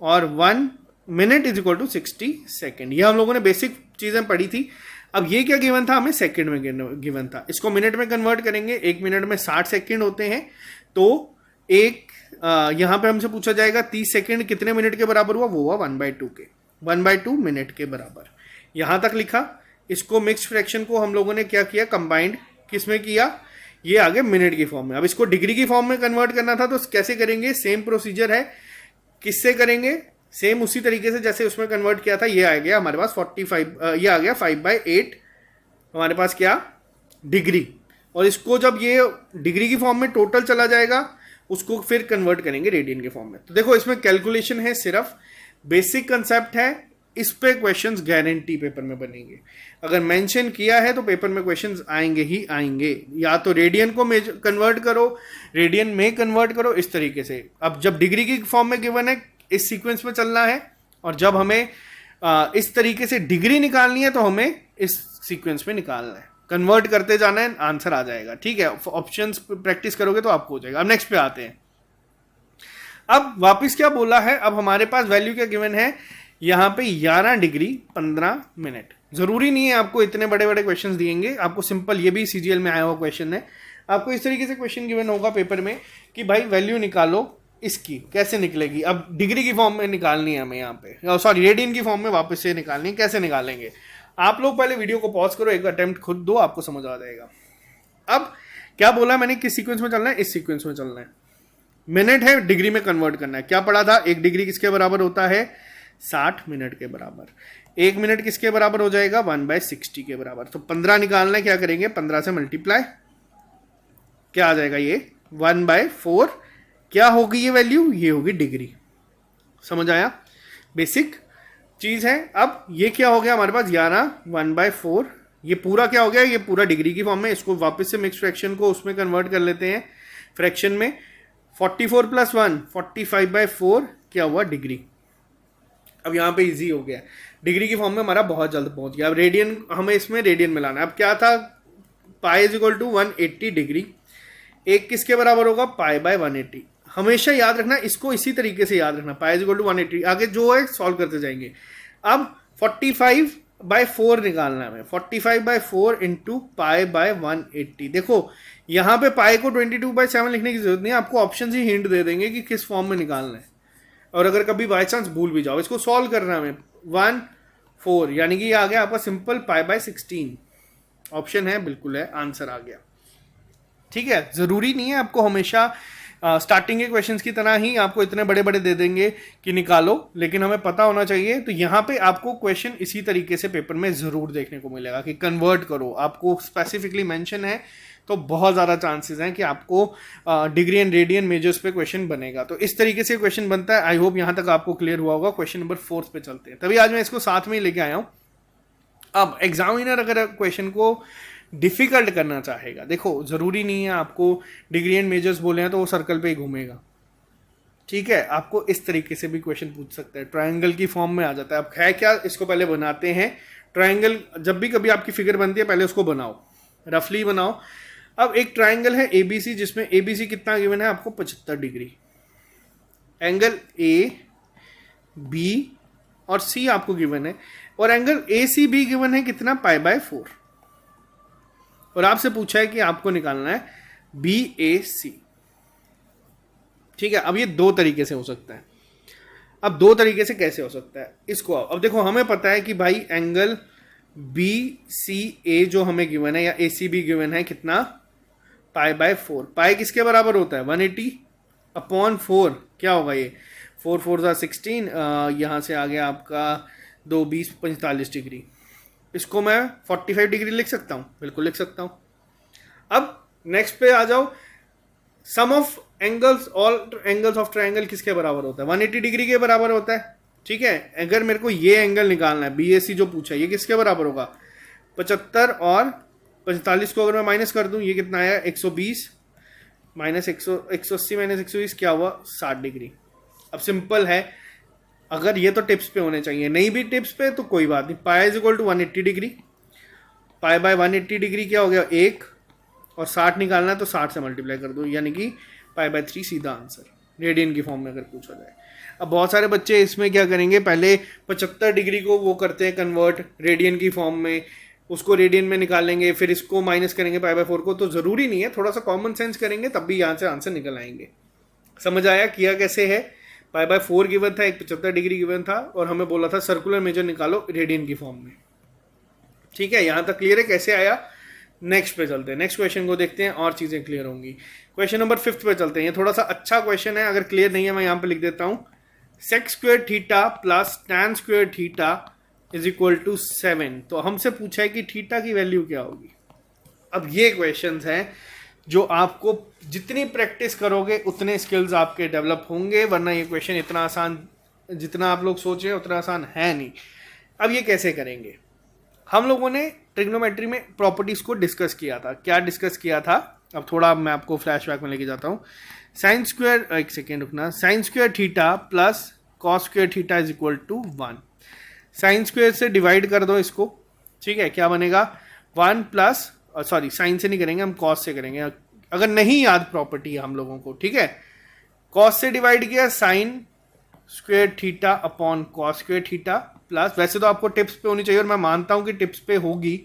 और 1 minute is equal to 60 second. ये हम लोगों ने बेसिक चीजें पढ़ी थी। अब ये क्या गिवन था, हमें सेकंड में गिवन था। इसको मिनट में कन्वर्ट करेंगे, 1 मिनट में 60 सेकंड होते हैं। तो यहाँ पे हमसे पूछा जाएगा 30 सेकंड कितने मिनट के बराबर हुआ, वो हुआ 1/2 के, 1/2 मिनट के बराबर। यहां तक लिखा। इसको मिक्स फ्रैक्शन को हम लोगों ने क्या किया, कंबाइंड किस में किया, ये आगे मिनट की फॉर्म में। अब इसको डिग्री की फॉर्म में कन्वर्ट करना था, तो कैसे करेंगे, सेम प्रोसीजर है। किससे करेंगे, सेम उसी तरीके से जैसे उसमें कन्वर्ट किया था। ये आ गया हमारे पास 45, ये आ गया 5/8 हमारे पास क्या, डिग्री। और इसको जब ये डिग्री की फॉर्म में टोटल चला जाएगा, उसको फिर कन्वर्ट करेंगे रेडियन के फॉर्म में। तो देखो इसमें कैलकुलेशन है, सिर्फ बेसिक कंसेप्ट है। इस पे क्वेश्चंस गारंटी पेपर में बनेंगे। अगर मेंशन किया है तो पेपर में क्वेश्चंस आएंगे ही आएंगे। या तो रेडियन को कन्वर्ट करो, रेडियन में कन्वर्ट करो, इस तरीके से। अब जब डिग्री की फॉर्म में गिवन है, इस सीक्वेंस में चलना है। और जब हमें इस तरीके से डिग्री निकालनी है, तो हमें इस सीक्वेंस में निकालना है, कन्वर्ट करते जाना है, आंसर आ जाएगा। ठीक है, ऑप्शंस प्रैक्टिस करोगे तो आपको हो जाएगा। अब नेक्स्ट पे आते हैं। अब वापस क्या बोला है, अब हमारे पास वैल्यू क्या गिवन है, यहां पे 11 डिग्री 15 मिनट। जरूरी नहीं है आपको इतने बड़े बड़े क्वेश्चंस दिएंगे, आपको सिंपल, ये भी सीजीएल में आया हुआ क्वेश्चन है। आपको इस तरीके से क्वेश्चन गिवन होगा पेपर में कि भाई वैल्यू निकालो इसकी, कैसे निकलेगी। अब डिग्री की फॉर्म में निकालनी है हमें, यहाँ पे सॉरी रेडियन की फॉर्म में वापस से निकालनी है। कैसे निकालेंगे, आप लोग पहले वीडियो को पॉज करो, एक अटेम्प्ट खुद दो, आपको समझ आ जाएगा। अब क्या बोला मैंने, किस सीक्वेंस में चलना है, इस सीक्वेंस में चलना है। मिनट है, डिग्री में कन्वर्ट करना है। क्या पढ़ा था, 1 डिग्री किसके बराबर होता है, 60 मिनट के बराबर। 1 मिनट किसके बराबर हो जाएगा, 1/60 के बराबर। तो 15 निकालना है, क्या करेंगे, 15 से मल्टीप्लाई, क्या आ जाएगा, ये 1/4। क्या होगी ये वैल्यू, ये होगी डिग्री। समझ आया, बेसिक चीज है। अब ये क्या हो गया हमारे पास, 11 1/4, ये पूरा क्या हो गया, ये पूरा डिग्री की फॉर्म में। इसको वापस से मिक्स फ्रैक्शन को उसमें कन्वर्ट कर लेते हैं, फ्रैक्शन में। 44 + 1 45/4 क्या हुआ, डिग्री। अब यहाँ पे इजी हो गया, डिग्री की फॉर्म में हमारा बहुत जल्द पहुंच गया। अब रेडियन, हमें इसमें रेडियन मिलाना है। अब क्या था, pi is equal to 180 degree. एक किसके बराबर होगा, पाई बाय 180। हमेशा याद रखना, इसको इसी तरीके से याद रखना, पाई इज इक्वल टू 180। आगे जो है सॉल्व करते जाएंगे। अब 45/4 निकालना है हमें, 45/4 इंटू पाई बाय 180। देखो यहाँ पे पाई को 22/7 लिखने की जरूरत नहीं है, आपको ऑप्शन ही हिंट दे देंगे कि किस फॉर्म में निकालना है। और अगर कभी बाई चांस भूल भी जाओ, इसको सॉल्व करना है हमें, 1/4, यानी कि ये आ गया आपका सिंपल पाई बाय 16। ऑप्शन है, बिल्कुल है, आंसर आ गया। ठीक है, जरूरी नहीं है आपको हमेशा स्टार्टिंग के क्वेश्चंस की तरह ही आपको इतने बड़े बड़े दे देंगे कि निकालो, लेकिन हमें पता होना चाहिए। तो यहाँ पे आपको क्वेश्चन इसी तरीके से पेपर में जरूर देखने को मिलेगा कि कन्वर्ट करो। आपको स्पेसिफिकली मेंशन है, तो बहुत ज़्यादा चांसेस हैं कि आपको डिग्री एंड रेडियन मेजर्स पे क्वेश्चन बनेगा। तो इस तरीके से क्वेश्चन बनता है। आई होप यहाँ तक आपको क्लियर हुआ होगा। क्वेश्चन नंबर 4 पे चलते हैं, तभी आज मैं इसको साथ में ही लेके आया हूँ। अब एग्जामिनर अगर क्वेश्चन को डिफिकल्ट करना चाहेगा, देखो जरूरी नहीं है आपको डिग्री एंड मेजर्स बोले हैं तो वो सर्कल पे ही घूमेगा। ठीक है, आपको इस तरीके से भी क्वेश्चन पूछ सकता है, ट्रायंगल की फॉर्म में आ जाता है। अब है क्या, इसको पहले बनाते हैं। ट्रायंगल जब भी कभी आपकी फिगर बनती है, पहले उसको बनाओ, रफली बनाओ। अब एक ट्रायंगल है एबीसी, जिसमें एबीसी कितना गिवन है आपको, 75 डिग्री। एंगल ए बी और सी आपको गिवन है, और angle A C B given है कितना, π/4, और आपसे पूछा है कि आपको निकालना है बी ए सी। ठीक है, अब ये दो तरीके से हो सकता है। अब दो तरीके से कैसे हो सकता है इसको, अब देखो हमें पता है कि भाई एंगल बी सी ए जो हमें गिवन है या ए सी बी गिवन है कितना, π/4। पाई किसके बराबर होता है, 180/4, क्या होगा ये, 4 4 16, यहाँ से आ गया आपका 2 20 45 डिग्री। इसको मैं 45 डिग्री लिख सकता हूँ, बिल्कुल लिख सकता हूँ। अब नेक्स्ट पे आ जाओ, sum of angles, all angles of triangle किसके बराबर होता है, 180 डिग्री के बराबर होता है। ठीक है, अगर मेरे को ये एंगल निकालना है BAC जो पूछा है, ये किसके बराबर होगा, 75 और 45 को अगर मैं माइनस कर दूं, ये कितना आया, 120 माइनस 180 माइनस 120 क्या हुआ, 60 डिग्री। अब सिंपल है, अगर ये तो टिप्स पे होने चाहिए, नहीं भी टिप्स पे तो कोई बात नहीं। Pi is equal to 180 degree, π/180 degree क्या हो गया, 1, और 60 निकालना है तो 60 से मल्टीप्लाई कर दो, यानी कि π/3 सीधा आंसर, रेडियन की फॉर्म में अगर पूछा जाए। अब बहुत सारे बच्चे इसमें क्या करेंगे, पहले 75 डिग्री को वो करते हैं कन्वर्ट रेडियन की फॉर्म में, उसको रेडियन में निकालेंगे, फिर इसको माइनस करेंगे π/4 को। तो ज़रूरी नहीं है, थोड़ा सा कॉमन सेंस करेंगे तब भी यहाँ से आंसर निकल आएंगे। समझ आया किया कैसे है, π/4 गिवन था, एक 75 डिग्री गिवन था, और हमें बोला था सर्कुलर मेजर निकालो रेडियन की फॉर्म में। ठीक है, यहाँ तक क्लियर है कैसे आया। नेक्स्ट पे चलते हैं, नेक्स्ट क्वेश्चन को देखते हैं और चीज़ें क्लियर होंगी। क्वेश्चन नंबर 5 पे चलते हैं, ये थोड़ा सा अच्छा क्वेश्चन है, अगर क्लियर नहीं है मैं यहाँ पे लिख देता हूँ। sec² theta plus tan² theta is equal to 7। तो हमसे पूछा है कि थीटा की वैल्यू क्या होगी। अब ये क्वेश्चंस हैं जो आपको जितनी प्रैक्टिस करोगे उतने स्किल्स आपके डेवलप होंगे, वरना ये क्वेश्चन इतना आसान जितना आप लोग सोच रहे हैं उतना आसान है नहीं। अब ये कैसे करेंगे, हम लोगों ने ट्रिग्नोमेट्री में प्रॉपर्टीज को डिस्कस किया था। क्या डिस्कस किया था, अब थोड़ा मैं आपको फ्लैशबैक में लेके जाता हूँ। sin², एक सेकेंड रुकना, sin² theta plus cos² theta is equal to 1। sin² से डिवाइड कर दो इसको, ठीक है, क्या बनेगा 1 प्लस, सॉरी साइन से नहीं करेंगे हम, cos से करेंगे, अगर नहीं याद प्रॉपर्टी हम लोगों को। ठीक है, cos से डिवाइड किया sin² theta upon cos² theta plus, वैसे तो आपको टिप्स पे होनी चाहिए और मैं मानता हूं कि टिप्स पे होगी,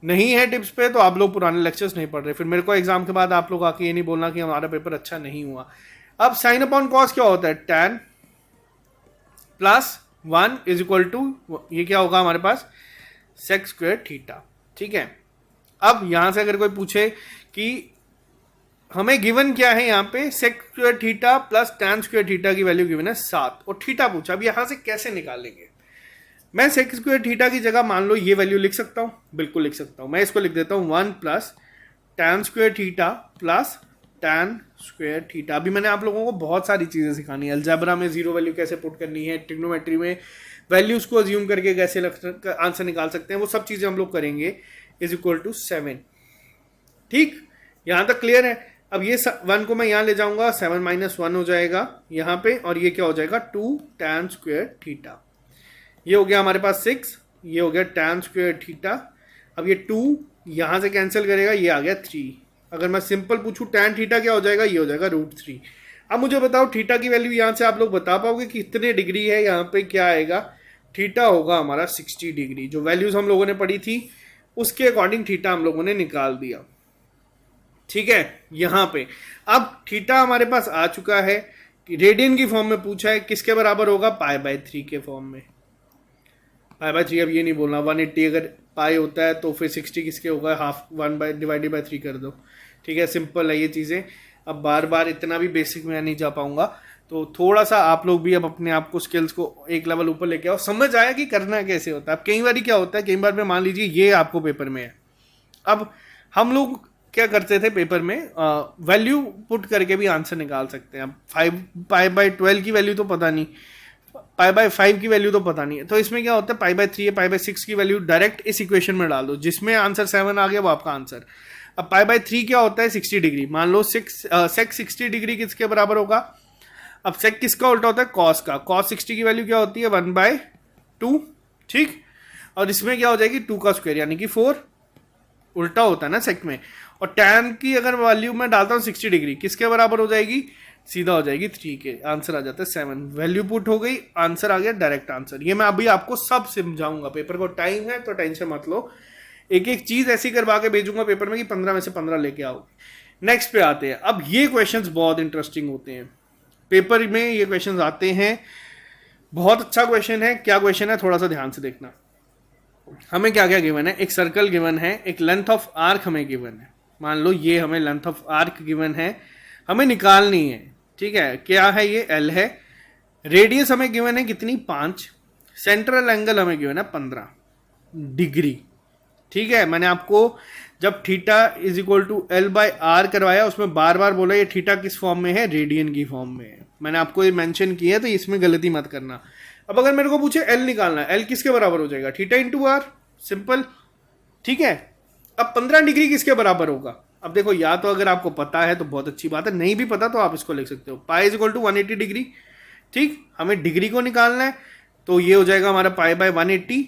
नहीं है टिप्स पे तो आप लोग पुराने लेक्चर्स नहीं पढ़ रहे, फिर मेरे को एग्जाम के बाद आप लोग आके ये नहीं बोलना कि हमारा पेपर अच्छा नहीं हुआ। अब साइन अपॉन कॉस क्या होता है, tan plus 1 is equal to, ये क्या होगा हमारे पास, sec² थीटा। ठीक है, अब यहां से अगर कोई पूछे कि हमें गिवन क्या है, यहाँ पे sec² theta plus tan² theta की वैल्यू गिवन है 7 और थीटा पूछा। अब यहां से कैसे निकालेंगे, मैं sec² थीटा की जगह मान लो ये वैल्यू लिख सकता हूँ, बिल्कुल लिख सकता हूँ। मैं इसको लिख देता हूँ 1 plus tan² theta plus tan² theta. अभी मैंने आप लोगों को बहुत सारी चीज़ें सिखानी है, अलजेब्रा में जीरो वैल्यू कैसे पुट करनी है, ट्रिग्नोमेट्री में वैल्यूज को अज्यूम करके कैसे आंसर निकाल सकते हैं, वो सब चीज़ें हम लोग करेंगे। Is equal to 7। ठीक, यहाँ तक क्लियर है। अब ये 1 को मैं यहाँ ले जाऊंगा, 7 माइनस 1 हो जाएगा यहाँ पे, और ये क्या हो जाएगा 2 tan² थीटा। ये हो गया हमारे पास 6, ये हो गया tan² थीटा। अब ये 2 यहाँ से कैंसिल करेगा, ये आ गया 3। अगर मैं सिंपल पूछूं tan थीटा क्या हो जाएगा, ये हो जाएगा √3। अब मुझे बताओ थीटा की वैल्यू यहाँ से आप लोग बता पाओगे कि कितने डिग्री है, यहाँ पे क्या आएगा, थीटा होगा हमारा 60 डिग्री। जो वैल्यूज हम लोगों ने पढ़ी थी उसके अकॉर्डिंग थीटा हम लोगों ने निकाल दिया। ठीक है, यहाँ पे अब थीटा हमारे पास आ चुका है, रेडियन की फॉर्म में पूछा है, किसके बराबर होगा, π/3 के फॉर्म में। π/3, अब ये नहीं बोलना 180 अगर पाई होता है तो फिर 60 किसके होगा, हाफ 1/3 कर दो। ठीक है, सिंपल है ये चीज़ें। अब बार बार इतना भी बेसिक में नहीं जा पाऊंगा, तो थोड़ा सा आप लोग भी अब अपने आप को स्किल्स को एक लेवल ऊपर लेके आओ, समझ आया कि करना कैसे होता है। अब कई बार क्या होता है, कई बार में मान लीजिए ये आपको पेपर में है, अब हम लोग क्या करते थे पेपर में, वैल्यू पुट करके भी आंसर निकाल सकते हैं। अब 5/12 की वैल्यू तो पता नहीं, π/5 की वैल्यू तो पता नहीं है, तो इसमें क्या होता है π/3 या π/6 की वैल्यू डायरेक्ट इस इक्वेशन में डाल दो, जिसमें आंसर 7 आ गया वो आपका आंसर। अब π/3 क्या होता है 60 डिग्री, मान लो sec 60 डिग्री किसके बराबर होगा। अब sec किसका उल्टा होता है, cos का। cos 60 की वैल्यू क्या होती है 1/2। ठीक, और इसमें क्या हो जाएगी 2 का स्क्वायर यानी कि 4, उल्टा होता है ना sec में। और tan की अगर वैल्यू मैं डालता हूँ 60 डिग्री, किसके बराबर हो जाएगी सीधा हो जाएगी 3 के, आंसर आ जाता है 7। वैल्यू पुट हो गई, आंसर आ गया डायरेक्ट आंसर। ये मैं अभी आपको सब समझाऊंगा, पेपर को टाइम है तो टेंशन मत लो, एक एक चीज ऐसी करवा के भेजूंगा पेपर में कि 15 में से 15 लेके आओगे। नेक्स्ट पे आते हैं। अब ये क्वेश्चंस बहुत इंटरेस्टिंग होते हैं पेपर में, ये क्वेश्चंस आते हैं, बहुत अच्छा क्वेश्चन है। क्या क्वेश्चन है थोड़ा सा ध्यान से देखना। हमें क्या क्या गिवन है, एक सर्कल गिवन है, एक लेंथ ऑफ आर्क हमें गिवन है। मान लो ये हमें लेंथ ऑफ आर्क गिवन है, हमें निकालनी है, ठीक है। क्या है ये, एल है। रेडियस हमें गिवन है कितनी, 5। सेंट्रल एंगल हमें गिवन है 15 डिग्री, ठीक है। मैंने आपको जब theta is equal to L by R करवाया, उसमें बार बार बोला ये थीटा किस फॉर्म में है, रेडियन की फॉर्म में है। मैंने आपको ये मेंशन किया है, तो इसमें गलती मत करना। अब अगर मेरे को पूछे एल निकालना है, एल किसके बराबर हो जाएगा, थीटा इंटू आर, सिंपल, ठीक है। अब 15 डिग्री किसके बराबर होगा, अब देखो, या तो अगर आपको पता है तो बहुत अच्छी बात है, नहीं भी पता तो आप इसको लिख सकते हो, pi is equal to 180 degree, ठीक। हमें डिग्री को निकालना है, तो ये हो जाएगा हमारा पाई बाय 180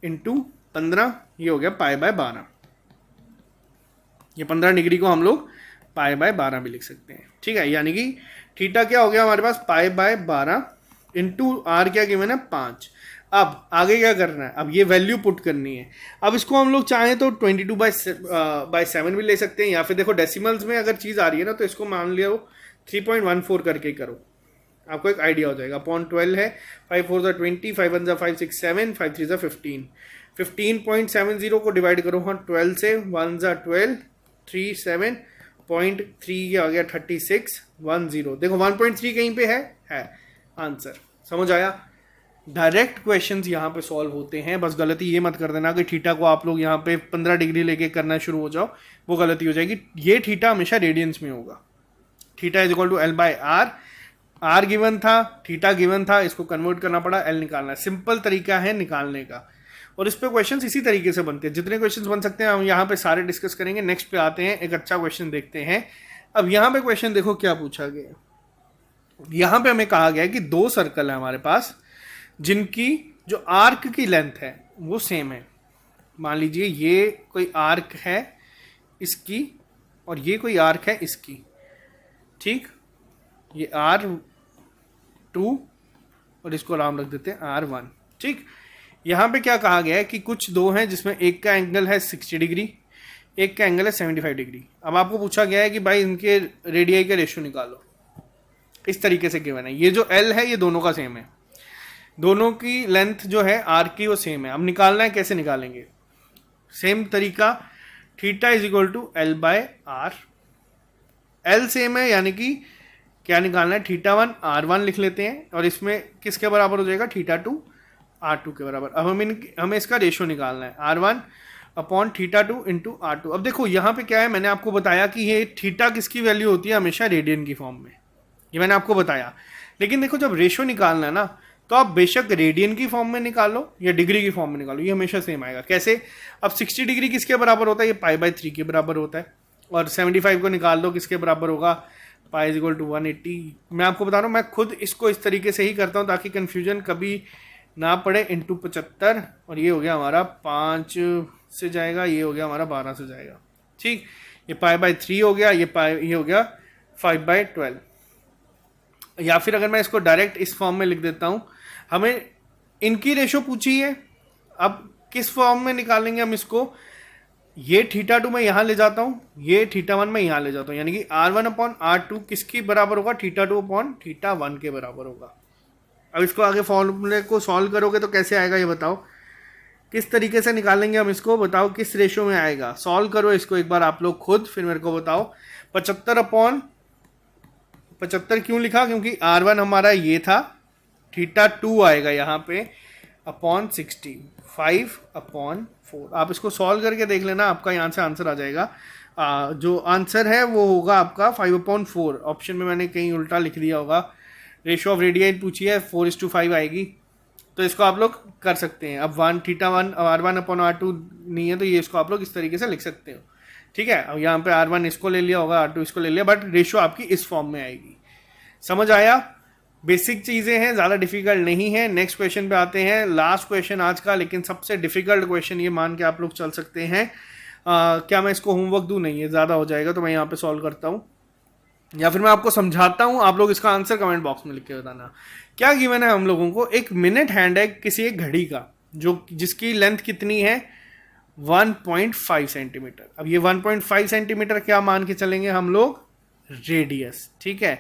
इंटू 15, ये हो गया पाई बाय 12। ये 15 डिग्री को हम लोग पाई बाय 12 भी लिख सकते हैं, ठीक है। यानी कि थीटा क्या हो गया हमारे पास, पाई बाय 12 इंटू आर क्या गिवन है, 5। अब आगे क्या करना है, अब ये वैल्यू पुट करनी है। अब इसको हम लोग चाहें तो 22/7 भी ले सकते हैं, या फिर देखो डेसिमल्स में अगर चीज़ आ रही है ना, तो इसको मान लिया 3.14 करके करो, आपको एक आइडिया हो जाएगा। अपॉन 12 है, 5 4 ज़ा 20, 5 1 ज़ा 5 6 7, 5 3 ज़ा 15, 15.70 को डिवाइड करो हाँ 12 से, 1 ज़ा 12, 3 7.3 आ गया 36, 1 0। देखो 1.3 कहीं पे है आंसर, समझ आया। डायरेक्ट क्वेश्चंस यहाँ पे सॉल्व होते हैं, बस गलती ये मत कर देना कि थीटा को आप लोग यहाँ पे 15 डिग्री लेके करना शुरू हो जाओ, वो गलती हो जाएगी। ये थीटा हमेशा रेडियंस में होगा। Theta is equal to L by R, R given था, थीटा गिवन था, इसको कन्वर्ट करना पड़ा, एल निकालना है। सिंपल तरीका है निकालने का, और इस पे क्वेश्चंस इसी तरीके से बनते हैं। जितने क्वेश्चंस बन सकते हैं हम यहाँ पे सारे डिस्कस करेंगे। नेक्स्ट पे आते हैं, एक अच्छा क्वेश्चन देखते हैं। अब यहाँ पे क्वेश्चन देखो क्या पूछा गया। यहाँ पे हमें कहा गया है कि 2 सर्कल है हमारे पास, जिनकी जो आर्क की लेंथ है वो सेम है। मान लीजिए ये कोई आर्क है इसकी, और ये कोई आर्क है इसकी, ठीक। ये R2 और इसको नाम रख देते हैं R1, ठीक। यहाँ पे क्या कहा गया है कि कुछ 2 हैं जिसमें एक का एंगल है 60 डिग्री, एक का एंगल है 75 डिग्री। अब आपको पूछा गया है कि भाई इनके रेडियाई का रेशियो निकालो। इस तरीके से गिवन है, ये जो L है ये दोनों का सेम है, दोनों की लेंथ जो है आर की वो सेम है। अब निकालना है, कैसे निकालेंगे, सेम तरीका, theta is equal to L by R, L same है, यानी कि क्या निकालना है, थीटा 1 R1 लिख लेते हैं, और इसमें किसके बराबर हो जाएगा, थीटा 2 R2 के बराबर। अब हमें इसका रेशियो निकालना है, R1 upon theta 2 into R2। अब देखो यहाँ पे क्या है, मैंने आपको बताया कि ये थीटा किसकी वैल्यू होती है, हमेशा रेडियन की फॉर्म में, ये मैंने आपको बताया। लेकिन देखो जब रेशियो निकालना है ना, तो आप बेशक रेडियन की फॉर्म में निकालो या डिग्री की फॉर्म में निकालो, ये हमेशा सेम आएगा। कैसे, अब 60 डिग्री किसके बराबर होता है, ये पाई बाय 3 के बराबर होता है, और 75 को निकाल दो, किसके बराबर होगा, पाई इज इक्वल टू 180। मैं आपको बता रहा हूँ, मैं खुद इसको इस तरीके से ही करता हूँ ताकि कन्फ्यूजन कभी ना पड़े। इंटू 75, और ये हो गया हमारा 5 से जाएगा, ये हो गया हमारा 12 से जाएगा, ठीक। ये पाई बाय 3 हो गया, ये हो गया 5/12। या फिर अगर मैं इसको डायरेक्ट इस फॉर्म में लिख देता हूँ, हमें इनकी रेशो पूछी है, अब किस फॉर्म में निकालेंगे हम इसको, ये थीटा 2 मैं यहाँ ले जाता हूँ, ये थीटा 1 मैं यहाँ ले जाता हूँ, यानी कि R1 अपॉन R2 किसकी बराबर होगा, थीटा 2 अपॉन थीटा 1 के बराबर होगा। अब इसको आगे फॉर्मूले को सॉल्व करोगे तो कैसे आएगा, ये बताओ, किस तरीके से निकालेंगे हम इसको, बताओ किस रेशो में आएगा। सॉल्व करो इसको एक बार आप लोग खुद, फिर मेरे को बताओ। 75 अपॉन 75 क्यों लिखा, क्योंकि R1 हमारा ये था, थीटा 2 आएगा यहाँ पे अपॉन 60, 5/4। आप इसको सॉल्व करके देख लेना, आपका यहाँ से आंसर आ जाएगा। जो आंसर है वो होगा आपका 5/4। ऑप्शन में मैंने कहीं उल्टा लिख दिया होगा, रेशियो ऑफ रेडियाई पूछी है, 4:5 आएगी, तो इसको आप लोग कर सकते हैं। अब थीटा 1 R1 अपॉन R2 नहीं है, तो ये इसको आप लोग इस तरीके से लिख सकते हो, ठीक है। अब यहाँ पे R1 इसको ले लिया होगा, R2 इसको ले लिया, बट रेशियो आपकी इस फॉर्म में आएगी। समझ आया, बेसिक चीज़ें हैं, ज़्यादा डिफिकल्ट नहीं है। नेक्स्ट क्वेश्चन पे आते हैं, लास्ट क्वेश्चन आज का, लेकिन सबसे डिफिकल्ट क्वेश्चन ये मान के आप लोग चल सकते हैं। क्या मैं इसको होमवर्क दूँ, नहीं है ज़्यादा हो जाएगा, तो मैं यहाँ पे सॉल्व करता हूँ। या फिर मैं आपको समझाता हूं, आप लोग इसका आंसर कमेंट बॉक्स में लिख के बताना। क्या गिवन है हम लोगों को, एक मिनट हैंड है किसी एक घड़ी का जो जिसकी लेंथ कितनी है 1.5 सेंटीमीटर। अब ये 1.5 सेंटीमीटर क्या मान के चलेंगे हम लोग, रेडियस, ठीक है।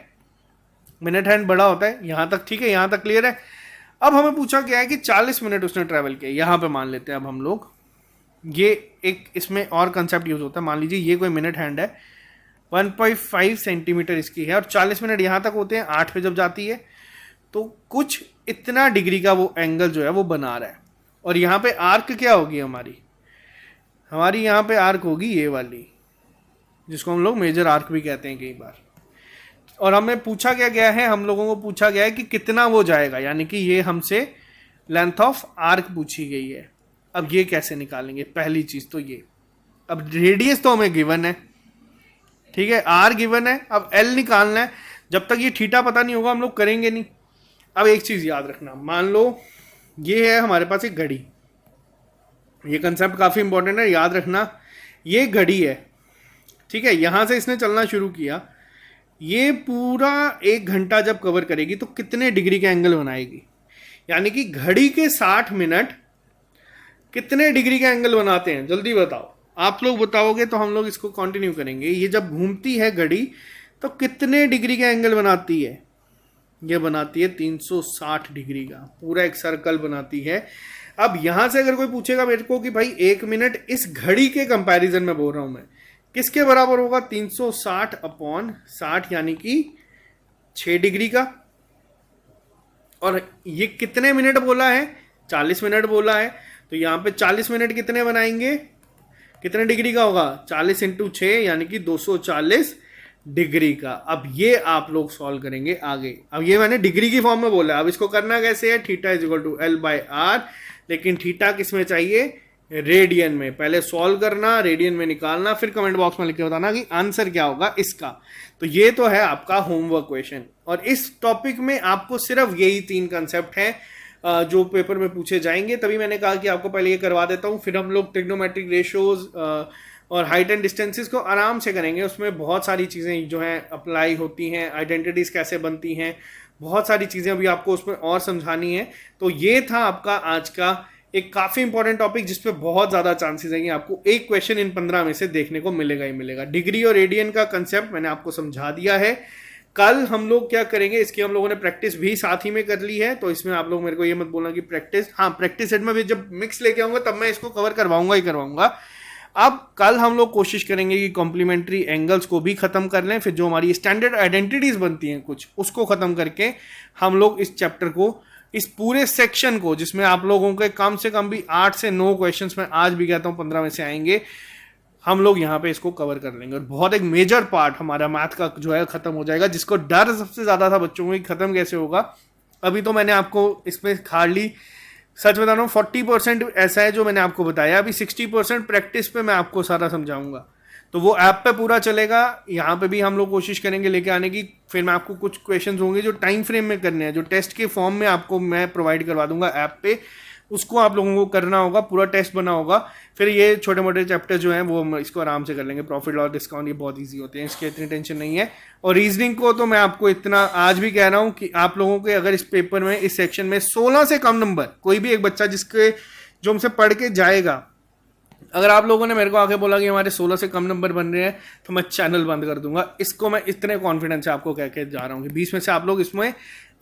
मिनट हैंड बड़ा होता है, यहां तक ठीक है, यहां तक क्लियर है। अब हमें पूछा गया है कि 40 मिनट उसने ट्रेवल किया, यहां पे मान लेते हैं अब हम लोग, ये एक इसमें और कंसेप्ट यूज होता है। मान लीजिए ये कोई मिनट हैंड है, 1.5 सेंटीमीटर इसकी है और 40 मिनट यहां तक होते हैं, 8 पे जब जाती है तो कुछ इतना डिग्री का वो एंगल जो है वो बना रहा है। और यहाँ पे आर्क क्या होगी हमारी यहाँ पे आर्क होगी ये वाली, जिसको हम लोग मेजर आर्क भी कहते हैं कई बार। और हमें पूछा क्या गया है, हम लोगों को पूछा गया है कि कितना वो जाएगा, यानी कि ये हमसे लेंथ ऑफ आर्क पूछी गई है। अब ये कैसे निकालेंगे, पहली चीज तो ये, अब रेडियस तो हमें गिवन है, ठीक है, आर गिवन है, अब एल निकालना है। जब तक ये थीटा पता नहीं होगा हम लोग करेंगे नहीं। अब एक चीज याद रखना, मान लो ये है हमारे पास एक घड़ी, ये कंसेप्ट काफी इंपॉर्टेंट है, याद रखना। ये घड़ी है, ठीक है, यहां से इसने चलना शुरू किया, ये पूरा 1 घंटा जब कवर करेगी तो कितने डिग्री का एंगल बनाएगी, यानी कि घड़ी के 60 मिनट कितने डिग्री का एंगल बनाते हैं, जल्दी बताओ। आप लोग बताओगे तो हम लोग इसको कंटिन्यू करेंगे। ये जब घूमती है घड़ी तो कितने डिग्री का एंगल बनाती है, ये बनाती है 360 डिग्री का, पूरा एक सर्कल बनाती है। अब यहां से अगर कोई पूछेगा मेरे को कि भाई 1 मिनट इस घड़ी के कंपैरिजन में बोल रहा हूं मैं, किसके बराबर होगा, 360 अपॉन 60 यानी कि 6 डिग्री का। और ये कितने मिनट बोला है, 40 मिनट बोला है, तो यहां पे 40 मिनट कितने बनाएंगे, कितने डिग्री का होगा, 40 इंटू 6 यानी कि 240 डिग्री का। अब ये आप लोग सॉल्व करेंगे आगे। अब ये मैंने डिग्री की फॉर्म में बोला, अब इसको करना कैसे है, theta is equal to L by R, लेकिन थीटा किस में चाहिए, रेडियन में। पहले सॉल्व करना, रेडियन में निकालना, फिर कमेंट बॉक्स में लिख के बताना कि आंसर क्या होगा इसका। तो ये तो है आपका होमवर्क क्वेश्चन, और इस टॉपिक में आपको सिर्फ यही 3 कंसेप्ट हैं जो पेपर में पूछे जाएंगे। तभी मैंने कहा कि आपको पहले ये करवा देता हूँ, फिर हम लोग ट्रिग्नोमेट्रिक रेशियोज और हाइट एंड डिस्टेंसेस को आराम से करेंगे। उसमें बहुत सारी चीज़ें जो हैं अप्लाई होती हैं, आइडेंटिटीज़ कैसे बनती हैं, बहुत सारी चीज़ें अभी आपको उसमें और समझानी है। तो ये था आपका आज का एक काफ़ी इंपॉर्टेंट टॉपिक, जिसपे बहुत ज़्यादा चांसेस हैं कि आपको एक क्वेश्चन इन 15 में से देखने को मिलेगा ही मिलेगा। डिग्री और रेडियन का कंसेप्ट मैंने आपको समझा दिया है। कल हम लोग क्या करेंगे, इसकी हम लोगों ने प्रैक्टिस भी साथ ही में कर ली है, तो इसमें आप लोग मेरे को ये मत बोलना कि प्रैक्टिस, हाँ प्रैक्टिस सेट में भी जब मिक्स लेके आऊंगा तब मैं इसको कवर करवाऊंगा ही करवाऊंगा। अब कल हम लोग कोशिश करेंगे कि कॉम्प्लीमेंट्री एंगल्स को भी खत्म कर लें, फिर जो हमारी स्टैंडर्ड आइडेंटिटीज बनती हैं कुछ, उसको खत्म करके हम लोग इस चैप्टर को, इस पूरे सेक्शन को, जिसमें आप लोगों के कम से कम भी 8 से 9 क्वेश्चंस में आज भी कहता हूं 15 में से आएंगे, हम लोग यहाँ पे इसको कवर कर लेंगे। और बहुत एक मेजर पार्ट हमारा मैथ का जो है खत्म हो जाएगा, जिसको डर सबसे ज्यादा था बच्चों को कि खत्म कैसे होगा। अभी तो मैंने आपको इसमें हार्डली, सच बता रहा हूँ, 40% ऐसा है जो मैंने आपको बताया, अभी 60% प्रैक्टिस पे मैं आपको सारा समझाऊंगा। तो वो ऐप पे पूरा चलेगा, यहाँ पे भी हम लोग कोशिश करेंगे लेके आने की। फिर मैं आपको कुछ क्वेश्चंस होंगे जो टाइम फ्रेम में करने हैं, जो टेस्ट के फॉर्म में आपको मैं प्रोवाइड करवा दूंगा ऐप पे, उसको आप लोगों को करना होगा, पूरा टेस्ट बना होगा। फिर ये छोटे मोटे चैप्टर जो हैं वो हम इसको आराम से कर लेंगे। प्रॉफिट लॉस डिस्काउंट ये बहुत इजी होते हैं, इसकी इतनी टेंशन नहीं है। और रीजनिंग को तो मैं आपको इतना आज भी कह रहा हूँ कि आप लोगों के अगर इस पेपर में, इस सेक्शन में 16 से कम नंबर, कोई भी एक बच्चा जिसके जो हमसे पढ़ के जाएगा, अगर आप लोगों ने मेरे को आके बोला कि हमारे 16 से कम नंबर बन रहे हैं तो मैं चैनल बंद कर दूंगा। इसको मैं इतने कॉन्फिडेंस से आपको कह के जा रहा हूँ कि 20 में से आप लोग इसमें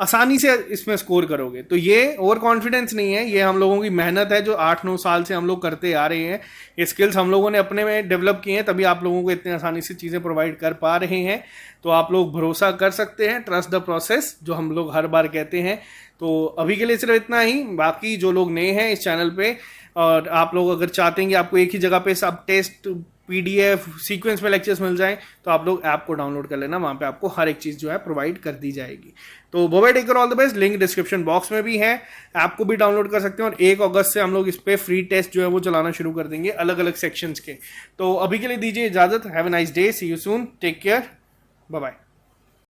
आसानी से इसमें स्कोर करोगे। तो ये ओवर कॉन्फिडेंस नहीं है, ये हम लोगों की मेहनत है जो 8-9 साल से हम लोग करते आ रहे हैं। ये स्किल्स हम लोगों ने अपने में डेवलप किए हैं, तभी आप लोगों को इतने आसानी से चीज़ें प्रोवाइड कर पा रहे हैं। तो आप लोग भरोसा कर सकते हैं, ट्रस्ट द प्रोसेस, जो हम लोग हर बार कहते हैं। तो अभी के लिए सिर्फ इतना ही। बाकी जो लोग नए हैं इस चैनल पे, और आप लोग अगर चाहते हैं कि आपको एक ही जगह पे सब टेस्ट, PDF सीक्वेंस में लेक्चर्स मिल जाएं, तो आप लोग ऐप को डाउनलोड कर लेना, वहाँ पे आपको हर एक चीज़ जो है प्रोवाइड कर दी जाएगी। तो bye bye, take care, all the best. Link description box में भी है, ऐप को भी डाउनलोड कर सकते हैं। और 1 अगस्त से हम लोग इस पे फ्री टेस्ट जो है वो चलाना शुरू कर देंगे, अलग अलग सेक्शंस के। तो अभी के लिए दीजिए इजाजत। Have a nice day, see you soon, take care, bye bye.